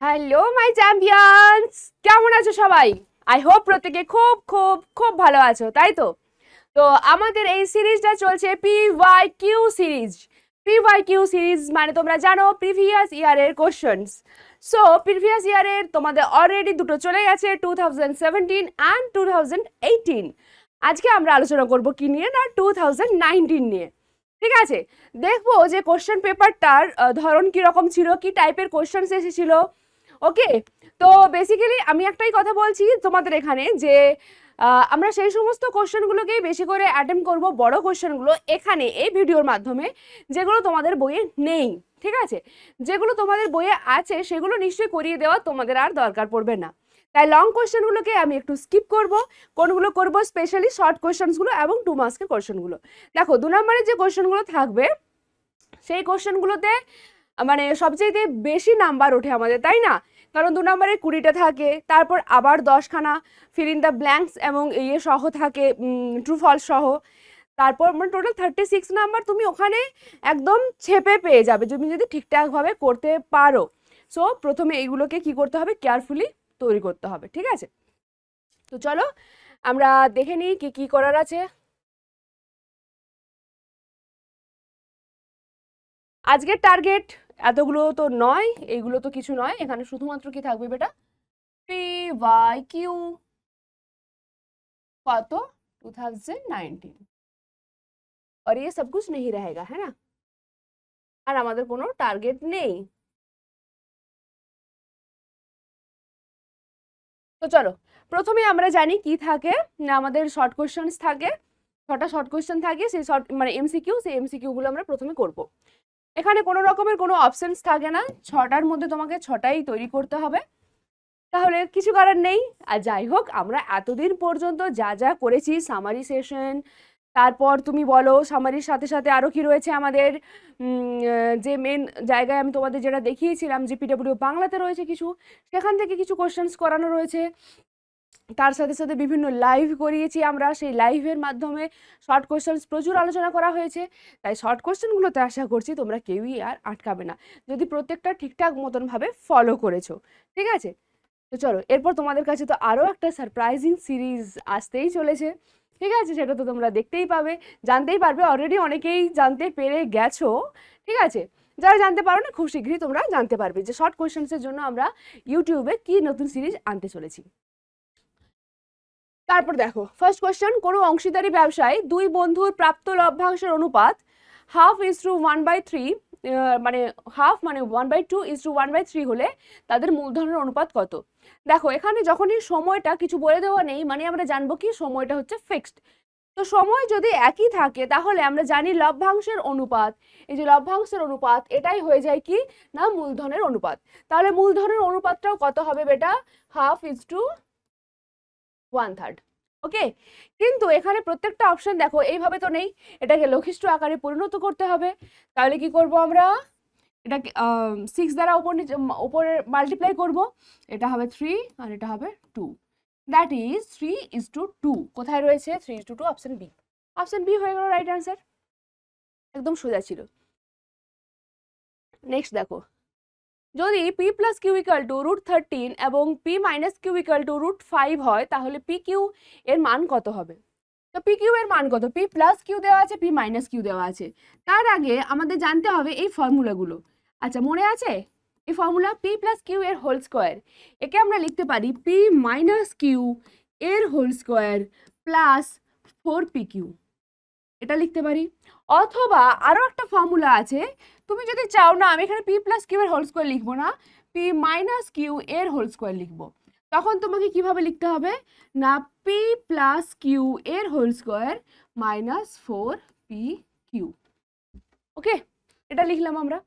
Hello my champions, কেমন আছো সবাই? আই হোপ প্রত্যেকে খুব খুব খুব ভালো আছো, তাই তো? তো আমাদের এই সিরিজটা চলছে PYQ সিরিজ। PYQ সিরিজ মানে তোমরা জানো প্রিভিয়াস ইয়ারের কোশ্চেন্স। সো প্রিভিয়াস ইয়ারের তোমাদের অলরেডি দুটো চলে গেছে, 2017 অ্যান্ড 2018। আজকে আমরা আলোচনা করব কি নিয়ে না, 2019 নিয়ে। ঠিক আছে, দেখবো যে কোশ্চেন পেপারটার ধরন কিরকম ছিল, কি টাইপের কোশ্চেন্স এসেছিল। ওকে, তো বেসিক্যালি আমি একটাই কথা বলছি তোমাদের এখানে যে আমরা সেই সমস্ত কোশ্চেনগুলোকেই বেশি করে অ্যাটেম্প করব, বড় কোশ্চেনগুলো এখানে এই ভিডিওর মাধ্যমে, যেগুলো তোমাদের বইয়ে নেই। ঠিক আছে, যেগুলো তোমাদের বইয়ে আছে সেগুলো নিশ্চয়ই করিয়ে দেওয়া তোমাদের আর দরকার পড়বে না। তাই লং কোশ্চেনগুলোকে আমি একটু স্কিপ করব, কোনগুলো করব স্পেশালি শর্ট কোশ্চেনগুলো এবং 2 মার্কসের কোশ্চেনগুলো। দেখো 2 নম্বরের যে কোশ্চেনগুলো থাকবে সেই কোশ্চেনগুলোতে মানে সবচেয়ে বেশি নাম্বার ওঠে আমাদের, তাই না? কারণ 2 নম্বরে 20টা থাকে, তারপর আবার 10খানা ফিল ইন দ্য ব্ল্যাঙ্কস এবং ইয়ে সহ থাকে, ট্রু ফলস সহ। তারপর মানে টোটাল 36 নাম্বার তুমি ওখানে একদম ছেপে পেয়ে যাবে তুমি যদি ঠিকঠাকভাবে করতে পারো। সো প্রথমে এইগুলোকে কি করতে হবে, কেয়ারফুলি তৈরি করতে হবে। ঠিক আছে, তো চলো আমরা দেখে নিই কি কি করার আছে। আজকের টার্গেট এতগুলো তো নয়, এইগুলো তো কিছু নয়, এখানে শুধুমাত্র কি থাকবে বেটা, PYQ कत 2019 और ये सब कुछ नहीं रहेगा, है ना? আর আমাদের কোনো টার্গেট নেই। তো চলো প্রথমে আমরা জানি কি থাকে না, আমাদের শর্ট কোশ্চেন্স থাকে, 6টা শর্ট কোশ্চেন থাকে, সেই শর্ট মানে এমসিকিউ, সেই এমসিকিউ গুলো আমরা প্রথমে করব। এখানে কোনো রকমের কোনো অপশনস থাকে না, 6টার মধ্যে তোমাকে 6টাই তৈরি করতে হবে, তাহলে কিছু করার নেই। আর যাই হোক আমরা এতদিন পর্যন্ত যা যা করেছি, সামারি সেশন, তারপর তুমি বলো সামারির সাথে সাথে আরও কি রয়েছে আমাদের, যে মেন জায়গায় আমি তোমাদের যেটা দেখিয়েছিলাম যে PW বাংলাতে রয়েছে কিছু, সেখান থেকে কিছু কোশ্চেন্স করানো রয়েছে। তার সাথে সাথে বিভিন্ন লাইভ করিয়েছি আমরা, সেই লাইভের মাধ্যমে শর্ট কোশ্চেন্স প্রচুর আলোচনা করা হয়েছে। তাই শর্ট কোশ্চেনগুলোতে আশা করছি তোমরা কেউই আর আটকাবে না, যদি প্রত্যেকটা ঠিকঠাক মতনভাবে ফলো করেছো। ঠিক আছে, তো চলো এরপর তোমাদের কাছে তো আরও একটা সারপ্রাইজিং সিরিজ আসতেই চলেছে। ঠিক আছে, সেটা তো তোমরা দেখতেই পাবে, জানতেই পারবে, অলরেডি অনেকেই জানতে পেরে গেছো। ঠিক আছে, যারা জানতে পারো না খুব শীঘ্রই তোমরা জানতে পারবে যে শর্ট কোশ্চেন্সের জন্য আমরা ইউটিউবে কি নতুন সিরিজ আনতে চলেছি। তারপর দেখো ফার্স্ট কোশ্চেন, কোনো অংশীদারি ব্যবসায় দুই বন্ধুর প্রাপ্ত লভ্যাংশের অনুপাত 1/2:1/3, মানে হাফ মানে 1/2:1/3 হলে তাদের মূলধনের অনুপাত কত? দেখো এখানে যখনই সময়টা কিছু বলে দেওয়া নেই মানে আমরা জানবো কি সময়টা হচ্ছে ফিক্সড। তো সময় যদি একই থাকে তাহলে আমরা জানি লভ্যাংশের অনুপাত, এই যে লভ্যাংশের অনুপাত এটাই হয়ে যায় কি না মূলধনের অনুপাত। তাহলে মূলধনের অনুপাতটাও কত হবে বেটা, 1/2:1/3। ওকে, কিন্তু এখানে প্রত্যেকটা অপশন দেখো এইভাবে তো নেই, এটাকে লঘিষ্ঠ আকারে পরিণত করতে হবে। তাহলে কি করব আমরা, এটাকে 6 দ্বারা উপরে মাল্টিপ্লাই করব, এটা হবে 3 আর এটা হবে 2, দ্যাট ইজ 3:2। কোথায় রয়েছে 3:2? Option B. অপশন বি হয়ে গেল রাইট অ্যান্সার, একদম সোজা ছিল। নেক্সট দেখো, যদি P+Q=√13 এবং P-Q=√5 হয় তাহলে PQ এর মান কত হবে? তো PQ এর মান কত, P+Q দেওয়া আছে, P-Q দেওয়া আছে। তার আগে আমাদের জানতে হবে এই ফর্মুলাগুলো। আচ্ছা মনে আছে এই ফর্মুলা, P+Q এর হোল স্কোয়ার, একে আমরা লিখতে পারি P-Q এর হোল স্কোয়ার প্লাস 4PQ, এটা লিখতে পারি। অথবা আরো একটা ফর্মুলা আছে, তুমি যদি চাও না আমি এখানে P+Q এর হোল স্কোয়ার লিখবো না, P-Q এর হোল স্কোয়ার লিখবো, তখন তোমাকে কিভাবে লিখতে হবে না P+Q এর হোল স্কোয়ার মাইনাস 4PQ। ওকে, এটা লিখলাম আমরা।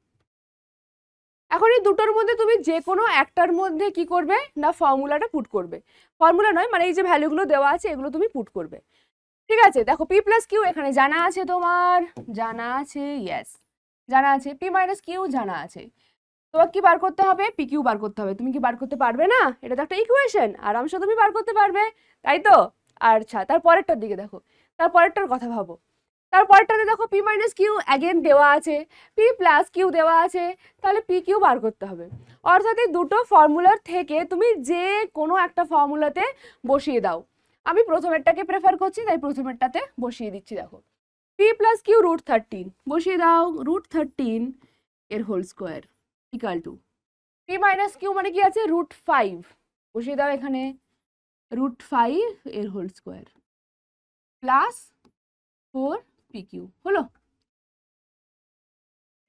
এখন এই দুটোর মধ্যে তুমি যে কোনো একটার মধ্যে কি করবে না ফর্মুলাটা পুট করবে, ফর্মুলা নয় মানে এই যে ভ্যালুগুলো দেওয়া আছে এগুলো তুমি পুট করবে। ঠিক আছে, দেখো P+Q এখানে জানা আছে, তোমার জানা আছে, ইয়েস জানা আছে, P-Q জানা আছে, তোমার কি বার করতে হবে, PQ বার করতে হবে। তুমি কি বার করতে পারবে না? এটা তো একটা ইকুয়েশন, আরামসে তুমি বার করতে পারবে, তাই তো? আচ্ছা তারপরেরটার দিকে দেখো, তারপরেরটার কথা ভাবো, তারপরটাতে দেখো পি মাইনাস কিউ অ্যাগেন দেওয়া আছে, পি প্লাস কিউ দেওয়া আছে, তাহলে পি কিউ বার করতে হবে। অর্থাৎ এই দুটো ফর্মুলার থেকে তুমি যে কোনো একটা ফর্মুলাতে বসিয়ে দাও। আমি প্রথমেরটাকে প্রেফার করছি, তাই প্রথমেরটাতে বসিয়ে দিচ্ছি। দেখো পি প্লাস কিউ √13 বসিয়ে দাও, √13 এর whole square equal to P minus Q মানে কি আছে √5 বসিয়ে দাও এখানে, √5 এর হোল স্কোয়ার প্লাস 4pq হলো।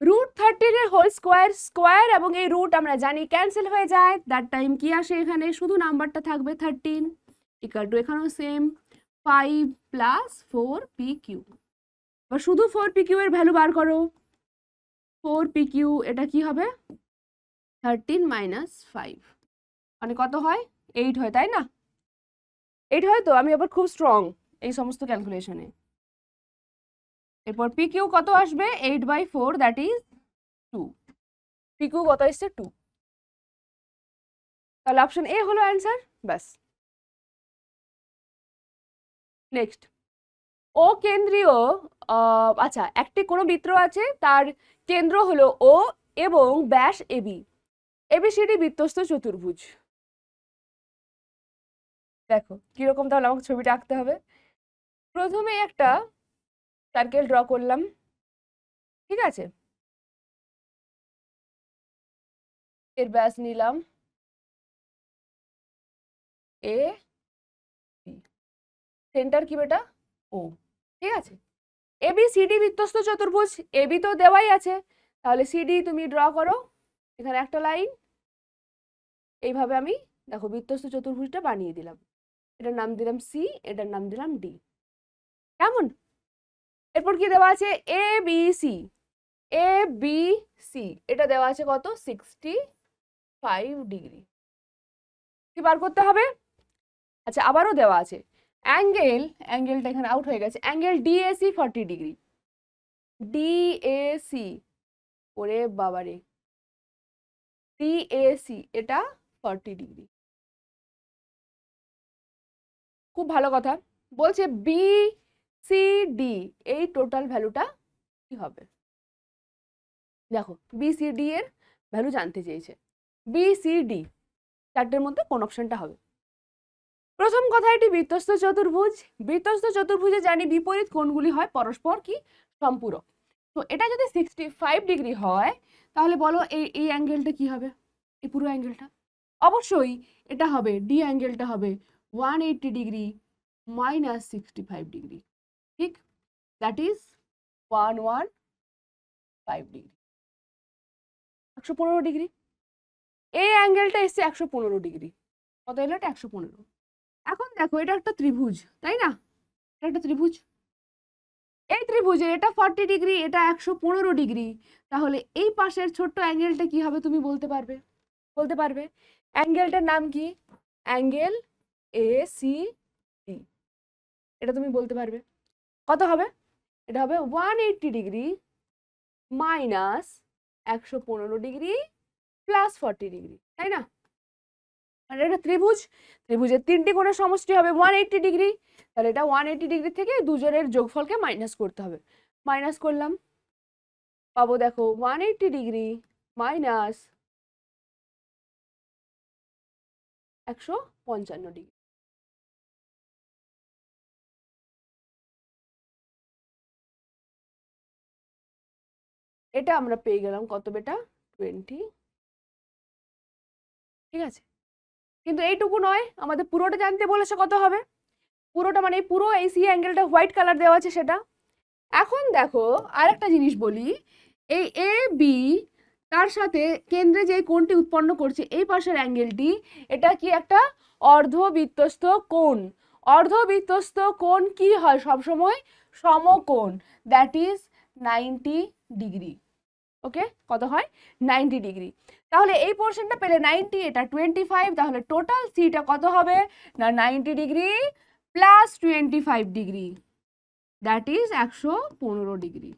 √13 এর হোল স্কোয়ার, স্কোয়ার এবং এই রুট আমরা জানি ক্যান্সেল হয়ে যায়, দ্যাট টাইম কি আসে এখানে শুধু নাম্বারটা থাকবে 13 ইকাল টু এখানেও সেম 5 প্লাস 4pq। এবার শুধু 4pq এর ভ্যালু বার করো, 4pq এটা কি হবে 13 মাইনাস 5 মানে কত হয় 8 হয়, তাই না? 8 হয় তো, আমি আবার খুব স্ট্রং এই সমস্ত ক্যালকুলেশনে। এরপর pq কত আসবে 8/4 দ্যাট ইজ 2, pq কত এসছে 2, তাহলে অপশন এ হলো অ্যান্সার। ব্যাস। নেক্সট, ও কেন্দ্রীয় আচ্ছা একটি কোনো বৃত্ত আছে, তার কেন্দ্র হলো ও এবং ব্যাস এবি, এবিসিডি বৃত্তস্থ চতুর্ভুজ। দেখো কিরকম, তাহলে আমাকে ছবিটা আঁকতে হবে। প্রথমে একটা সার্কেল ড্র করলাম, ঠিক আছে, এর ব্যাস নিলাম এ, সেন্টার কি বেটা ও, ঠিক আছে। এবি সিডি বৃত্তস্থ চতুর্ভুজ, এবি তো দেওয়াই আছে, তাহলে সিডি তুমি ড্র করো, এখানে একটা লাইন, এইভাবে আমি দেখো বৃত্তস্থ চতুর্ভুজটা বানিয়ে দিলাম। এটার নাম দিলাম সি, এটার নাম দিলাম ডি, কেমন? এরপর কি দেওয়া আছে এ বি সি, এ বি সি এটা দেওয়া আছে কত 65 ডিগ্রি, কি বার করতে হবে? আচ্ছা আবারও দেওয়া আছে অ্যাঙ্গেল, অ্যাঙ্গেলটা এখানে আউট হয়ে গেছে, অ্যাঙ্গেল ডিএসি 40 ডিগ্রি, ডিএসি ওরে বাবারে, ডিএসি এটা 40 ডিগ্রি, খুব ভালো কথা। বলছে বি সি ডি এই টোটাল ভ্যালুটা কি হবে? দেখো বিসিডি এর ভ্যালু জানতে চেয়েছে, বিসিডি চারটের মধ্যে কোন অপশনটা হবে? প্রথম কথা এটি বৃত্তস্থ চতুর্ভুজ, বৃত্তস্থ চতুর্ভুজে জানি বিপরীত কোণগুলি হয় পরস্পর কি সম্পূরক। তো এটা যদি 65 ডিগ্রি হয় তাহলে বলো এই অ্যাঙ্গেলটা কি হবে, এই পুরো অ্যাঙ্গেলটা? অবশ্যই এটা হবে ডি অ্যাঙ্গেলটা হবে 180 ডিগ্রি মাইনাস 65 ডিগ্রি, ঠিক, দ্যাট ইজ 115 ডিগ্রি, 115 ডিগ্রি। এই অ্যাঙ্গেলটা এসছে 115 ডিগ্রি, কত এলো এটা 115। এখন দেখো এটা একটা ত্রিভুজ, তাই না? এটা একটা ত্রিভুজ, এই ত্রিভুজের এটা 40 ডিগ্রি, এটা 115 ডিগ্রি, তাহলে এই পাশের ছোট্ট অ্যাঙ্গেলটা কি হবে তুমি বলতে পারবে? বলতে পারবে অ্যাঙ্গেলটার নাম কি? অ্যাঙ্গেল এ সি ডি, এটা তুমি বলতে পারবে কত হবে? এটা হবে 180 degree minus 115 degree plus 40 degree, তাই না? আর এটা ত্রিভুজ, ত্রিভুজের তিনটি কোণের সমষ্টি হবে 180 ডিগ্রি, তাহলে এটা 180 ডিগ্রি থেকে দুজনের যোগফলকে মাইনাস করতে হবে, মাইনাস করলাম, পাবো দেখো 180 ডিগ্রি মাইনাস 155 ডিগ্রি। এটা আমরা পেয়ে গেলাম কত বেটা 20, ঠিক আছে। কিন্তু এইটুকু নয়, আমাদের পুরোটা জানতে বলেছে কত হবে, পুরোটা মানে পুরো এই সি অ্যাঙ্গেলটা হোয়াইট কালার দেওয়া আছে সেটা। এখন দেখো আরেকটা জিনিস বলি, এই এ বি তার সাথে কেন্দ্রে যে কোণটি উৎপন্ন করছে এই পাশের অ্যাঙ্গেলটি, এটা কি একটা অর্ধবৃত্তস্থ কোণ। অর্ধবৃত্তস্থ কোণ কি হয় সবসময়? সমকোণ, দ্যাট ইজ 90 ডিগ্রি। ওকে, কত হয় 90 ডিগ্রি। তাহলে এই পোর্শনটা পেলে 90, এটা 25, তাহলে টোটাল সিটা কত হবে না 90 degree plus 25 degree, that is 115 degree.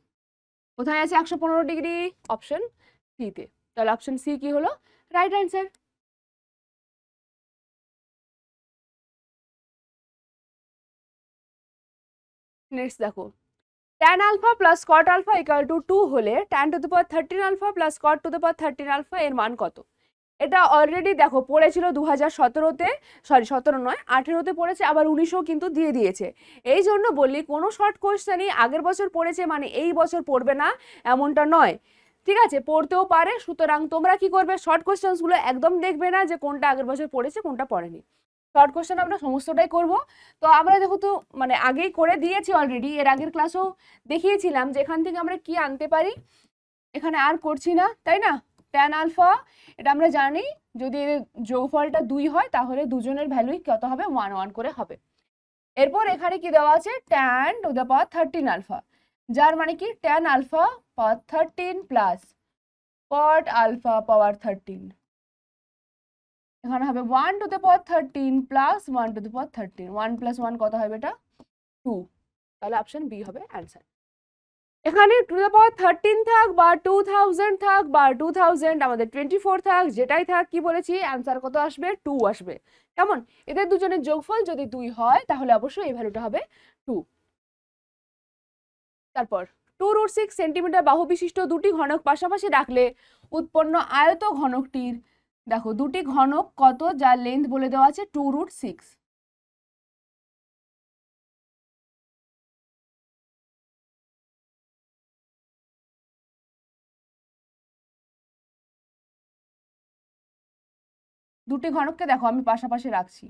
কোথায় আছে 115 ডিগ্রি? অপশন সি তে। তাহলে অপশন সি কি হলো রাইট অ্যান্সার। নেক্সট দেখো tan alpha plus cot alpha equal to 2 হলে tan to the power 13 alpha plus cot to the power 13 alpha এর মান কত? এটা অলরেডি দেখো পড়েছিল 2017-তে, সরি 17 নয় 18-তে পড়েছে, আবার 19-ও কিন্তু দিয়ে দিয়েছে। এই জন্য বলি কোনো শর্ট কোয়েশ্চেনই আগের বছর পড়েছে মানে এই বছর পড়বে না এমনটা নয়, ঠিক আছে? পড়তেও পারে। সুতরাং তোমরা কি করবে, শর্ট কোয়েশ্চেনগুলো একদম দেখবে না যে কোনটা আগের বছর পড়েছে কোনটা পড়েনি। শর্ট কোয়েশ্চেন আমরা সমস্তটাই করব। তো আমরা যেহেতু মানে আগেই করে দিয়েছি অলরেডি, এর আগের ক্লাসেও দেখিয়েছিলাম যে এখান থেকে আমরা কি আনতে পারি, এখানে আর করছি না, তাই না? tan আলফা এটা আমরা জানি, যদি যোগফলটা 2 হয় তাহলে দুজনের ভ্যালুই কত হবে, 1 1 করে হবে। এরপর এখানে কি দেওয়া আছে, tan to the power 13 alpha, যার মানে কি tan alpha power 13 plus cot alpha power 13, এখানে হবে 1 to the power 13 plus 1 to the power 13, 1 plus 1 কত হবে, এটা 2, তাহলে অপশন বি হবে অ্যান্সার। এখানে টু দ্য পাওয়ার 13 থাক বা 2000 থাক বা 2000 আমাদের 24 থাক, যেটাই থাক, কি বলেছি অ্যান্সার কত আসবে, 2 আসবে। কেমন? এদের দুজনের যোগফল যদি 2 হয় তাহলে অবশ্যই এই ভ্যালুটা হবে 2। তারপর 2√6 সেন্টিমিটার বাহু বিশিষ্ট দুটি ঘনক পাশাপাশি রাখলে উৎপন্ন আয়ত ঘনকটির, দেখো দুটি ঘনক কত যার লেন্থ বলে দেওয়া আছে 2√6। দুটি ঘনককে দেখো আমি পাশাপাশি রাখছি,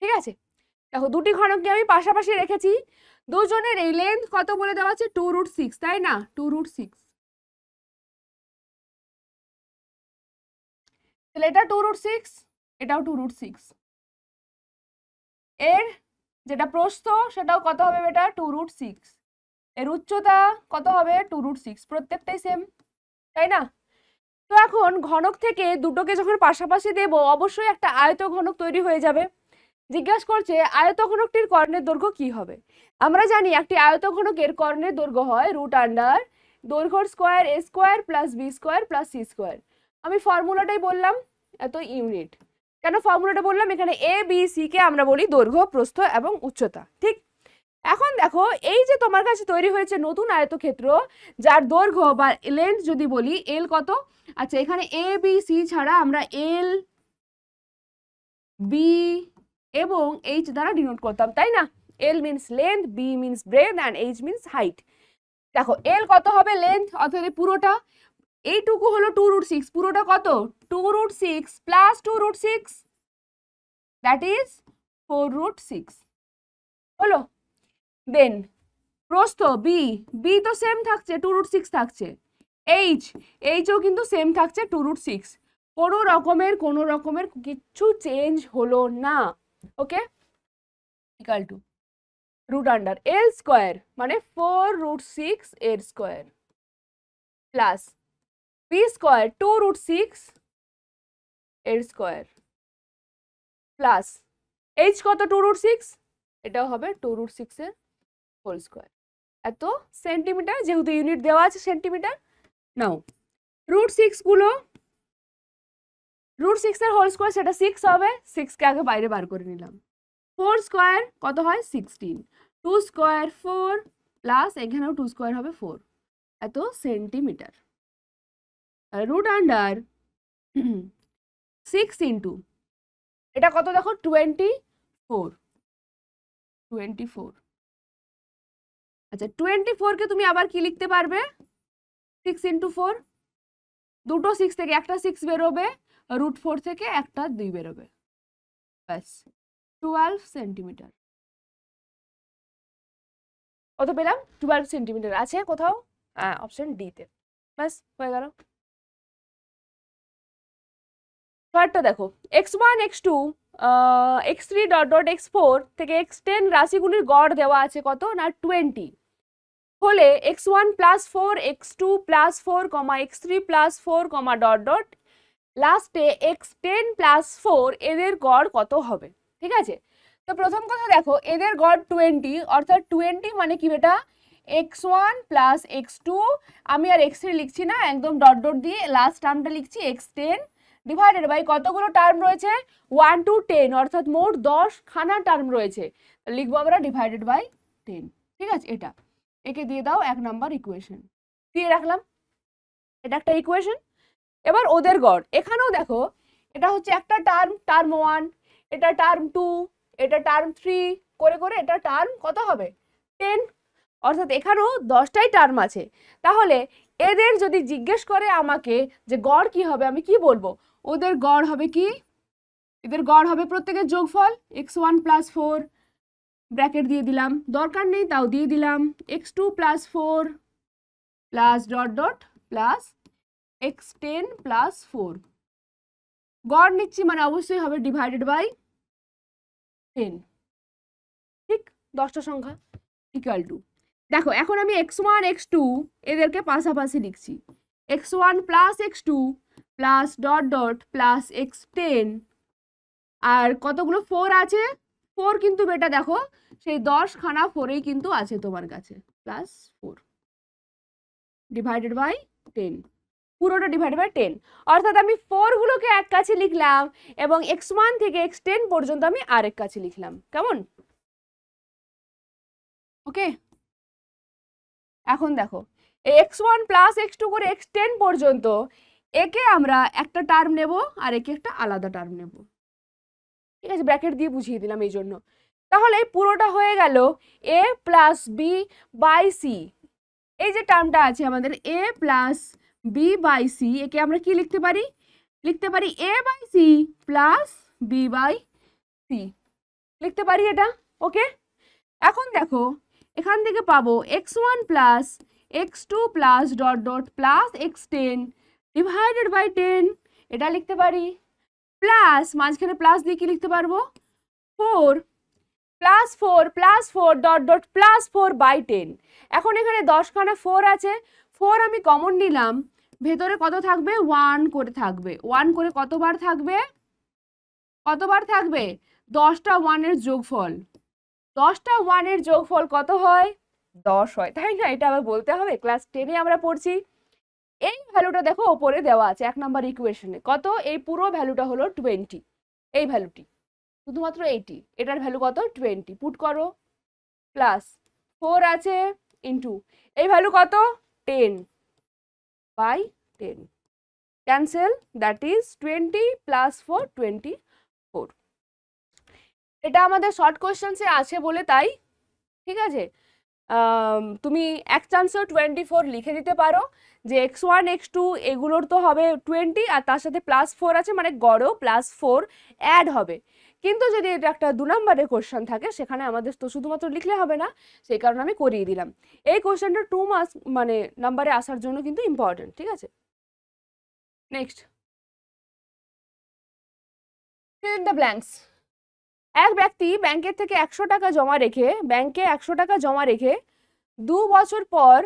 ঠিক আছে? দেখো দুটি ঘনককে আমি পাশাপাশি রেখেছি, দুজনের এই লেন্থ কত বলে দেওয়া আছে 2√6, তাই না? 2√6, তাহলে এটা 2√6, এটাও 2√6, এর যেটা প্রস্থ সেটাও কত হবে বেটা 2√6, এর উচ্চতা কত হবে 2√6, প্রত্যেকটাই সেম, তাই না? তো এখন ঘনক থেকে দুটোকে যখন পাশাপাশি দেব অবশ্যই একটা আয়ত ঘনক তৈরি হয়ে যাবে। জিজ্ঞাসা করছে আয়ত ঘনকটির কর্ণের দৈর্ঘ্য কি হবে। আমরা জানি একটি আয়ত ঘনকের কর্ণের দৈর্ঘ্য হয় √, দৈর্ঘ্যর square a square plus b square plus c square. আমি ফর্মুলাটাই বললাম, এত ইউনিট। কেন ফর্মুলাটা বললাম, এখানে a b c কে আমরা বলি দৈর্ঘ্য, প্রস্থ এবং উচ্চতা, ঠিক? এখন দেখো এই যে তোমার কাছে তৈরি হয়েছে নতুন আয়তক্ষেত্র, যার দৈর্ঘ্য বা লেন্থ যদি বলি এল কত, আচ্ছা এখানে এ বি সি ছাড়া আমরা এল বি এবং এইচ দ্বারা ডিনোট করতাম, তাই না? L means length, B means breadth and H means height. দেখো এল কত হবে লেন্থ, অর্থাৎ পুরোটা, এইটুকু হলো 2√6, পুরোটা কত 2√6 প্লাস 2√6, দ্যাট ইজ 4√6 হলো। দেন প্রস্থ বি, বি তো সেম থাকছে 2√6 থাকছে, এইচও কিন্তু সেম থাকছে 2√6, কোনো রকমের কিছু চেঞ্জ হলো না, ওকে? ইকুয়াল টু √, এল স্কোয়ার মানে 4√6 এর স্কোয়ার প্লাস বি স্কোয়ার 2√6 এর স্কোয়ার প্লাস এইচ কত 2√6, এটাও হবে 2√6 এর হোল স্কোয়ার, এত সেন্টিমিটার, যেহেতু ইউনিট দেওয়া আছে সেন্টিমিটার। নাও √6 গুলো, √6 এর হোল স্কোয়ার সেটা 6 হবে, 6 কে আগে বাইরে বার করে নিলাম, 4 স্কোয়ার কত হয় 16, 2 স্কোয়ার 4 প্লাস এখানেও 2 স্কোয়ার হবে 4, এত সেন্টিমিটার। √, 6 ইন্টু এটা কত দেখো 24, আচ্ছা 24 কে তুমি আবার কি লিখতে পারবে, 6 ইন্টু 4, দুটো 6 থেকে একটা 6 বেরোবে, √4 থেকে একটা 2 বেরোবে, ব্যাস 12 সেন্টিমিটার। কত পেলাম 12 সেন্টিমিটার, আছে কোথাও? অপশন ডি তে, ব্যাস হয়ে গেল। থার্ডটা দেখো x1 x2 x3 x4 থেকে x10 রাশিগুলির গড় দেওয়া আছে কত না 20 হলে x1 + 4 x2 + 4 x3 + 4 ... লাস্টে x10 প্লাস 4 এদের গড় কত হবে, ঠিক আছে। তো প্রথম কথা দেখো, এদের গড় 20, অর্থাৎ 20 মানে কি বেটা, x1 প্লাস x2, আমি আর x3 লিখছি না, একদম ডট ডট দিয়ে লাস্ট টার্মটা লিখছি x10 ডিভাইডেড বাই কতগুলো টার্ম রয়েছে 1 to 10, অর্থাৎ মোট 10 খানা টার্ম রয়েছে, লিখবো আমরা ডিভাইডেড বাই 10, ঠিক আছে। এটা একে দিয়ে দাও 1 নাম্বার ইকুয়েশন, দিয়ে রাখলাম, এটা একটা ইকুয়েশন। এবার ওদের গড়, এখানেও দেখো এটা হচ্ছে একটা টার্ম, টার্ম 1, এটা টার্ম 2, এটা টার্ম 3 করে করে এটা টার্ম কত হবে 10, অর্থাৎ এখানেও 10টাই টার্ম আছে। তাহলে এদের যদি জিজ্ঞেস করে আমাকে যে গড় কি হবে, আমি কি বলবো, ওদের গড় হবে কি, এদের গড় হবে প্রত্যেকের যোগফল x1 প্লাস 4 ব্র্যাকেট দিয়ে দিলাম, দরকার নেই তাও দিয়ে দিলাম, x2 plus 4 plus dot dot plus x10 plus 4, গড় নিচ্ছি মানে অবশ্যই হবে ডিভাইডেড বাই 10, ঠিক, 10টা সংখ্যা ইকুয়াল টু, দেখো এখন আমি x1 x2 এদেরকে পাশাপাশি লিখছি, x1 plus x2 plus dot dot plus x10, আর কতগুলো 4 আছে, 4 কিন্তু বেটা দেখো সেই 10 খানা 4এই কিন্তু আছে তোমার কাছে, প্লাস 4 ডিভাইডেড বাই 10, পুরোটা ডিভাইড বাই 10, অর্থাৎ আমি 4 গুলোকে এক কাছে লিখলাম এবং x1 থেকে x10 পর্যন্ত আমি আরেক কাছে লিখলাম, কেমন, ওকে। এখন দেখো এই x1 প্লাস x2 করে x10 পর্যন্ত একে আমরা একটা টার্ম নেব আর একে একটা আলাদা টার্ম নেব, ঠিক আছে, ব্র্যাকেট দিয়ে বুঝিয়ে দিলাম এই জন্য। তাহলে পুরোটা হয়ে গেল a plus B by C, এই যে টার্মটা আছে আমাদের a plus B by C, একে আমরা কি লিখতে পারি, লিখতে পারি a by C plus B by C, লিখতে পারি এটা, ওকে। এখন দেখো এখান থেকে পাবো x1 plus x2 plus dot dot plus x10 divided by 10, এটা লিখতে পারি, প্লাস মাঝখানে প্লাস দিয়ে কি লিখতে পারবো 4 প্লাস 4 প্লাস 4 ডট ডট প্লাস 4 বাই 10, এখন এখানে 10 খানা 4 আছে, 4 আমি কমন নিলাম, ভেতরে কত থাকবে 1 করে থাকবে, 1 করে কতবার থাকবে, কতবার থাকবে 10টা 1 এর যোগফল, 10টা 1 এর যোগফল কত হয় 10 হয়, তাই না, এটা আবার বলতে হবে, ক্লাস 10-এ আমরা পড়ছি। এই ভ্যালুটা দেখো ওপরে দেওয়া আছে 1 নাম্বার ইকুয়েশনে, কত, এই পুরো ভ্যালুটা হলো 20, এই ভ্যালুটি শুধুমাত্র 80, এটার ভ্যালু কত 20, পুট করো, প্লাস 4 আছে ইন্টু এই ভ্যালু কত 10 by 10, cancel, that is 20 plus 4 24, এটা আমাদের শর্ট কোয়েশ্চেন্সে আছে বলে তাই, ঠিক আছে। তুমি এক চান্সও 24 লিখে দিতে পারো, যে x1 x2 এগুলোর তো হবে 20 আর তার সাথে প্লাস 4 আছে, মানে গড়েও প্লাস 4 অ্যাড হবে, কিন্তু যদি এটা একটা 2 নম্বরের কোশ্চেন থাকে সেখানে আমাদের তো শুধুমাত্র লিখলে হবে না, সেই কারণে আমি করিয়ে দিলাম, এই কোশ্চেনটা 2 মার্কস মানে নাম্বারে আসার জন্য কিন্তু ইম্পর্টেন্ট, ঠিক আছে। Next, fill in the blanks, এক ব্যক্তি ব্যাংকের থেকে 100 টাকা জমা রেখে, ব্যাংকে 100 টাকা জমা রেখে 2 বছর পর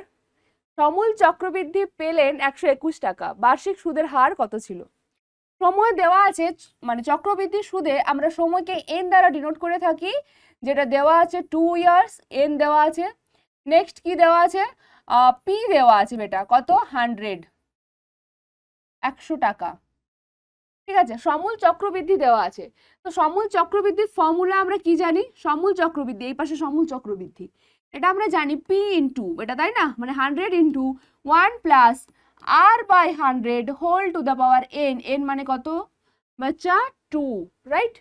সমূল চক্রবৃদ্ধি পেলেন 121 টাকা, বার্ষিক সুদের হার কত ছিল, সময় দেওয়া আছে, মানে চক্রবৃদ্ধি সুদে আমরা সময়কে এন দ্বারা ডিনোট করে থাকি, যেটা দেওয়া আছে 2 ইয়ার্স, এন দেওয়া আছে, নেক্সট কি দেওয়া আছে পি দেওয়া আছে বেটা কত 100, 100 টাকা, ঠিক আছে, সমূল চক্রবৃদ্ধি দেওয়া আছে। তো সমূল চক্রবৃদ্ধির ফর্মুলা আমরা কি জানি, সমূল চক্রবৃদ্ধি এই পাশে সমূল চক্রবৃদ্ধি, এটা আমরা জানি পি ইন্টু এটা, তাই না, মানে 100 into 1 plus R by 100 whole to the power N, N মানে কত বাচ্চা 2, রাইট।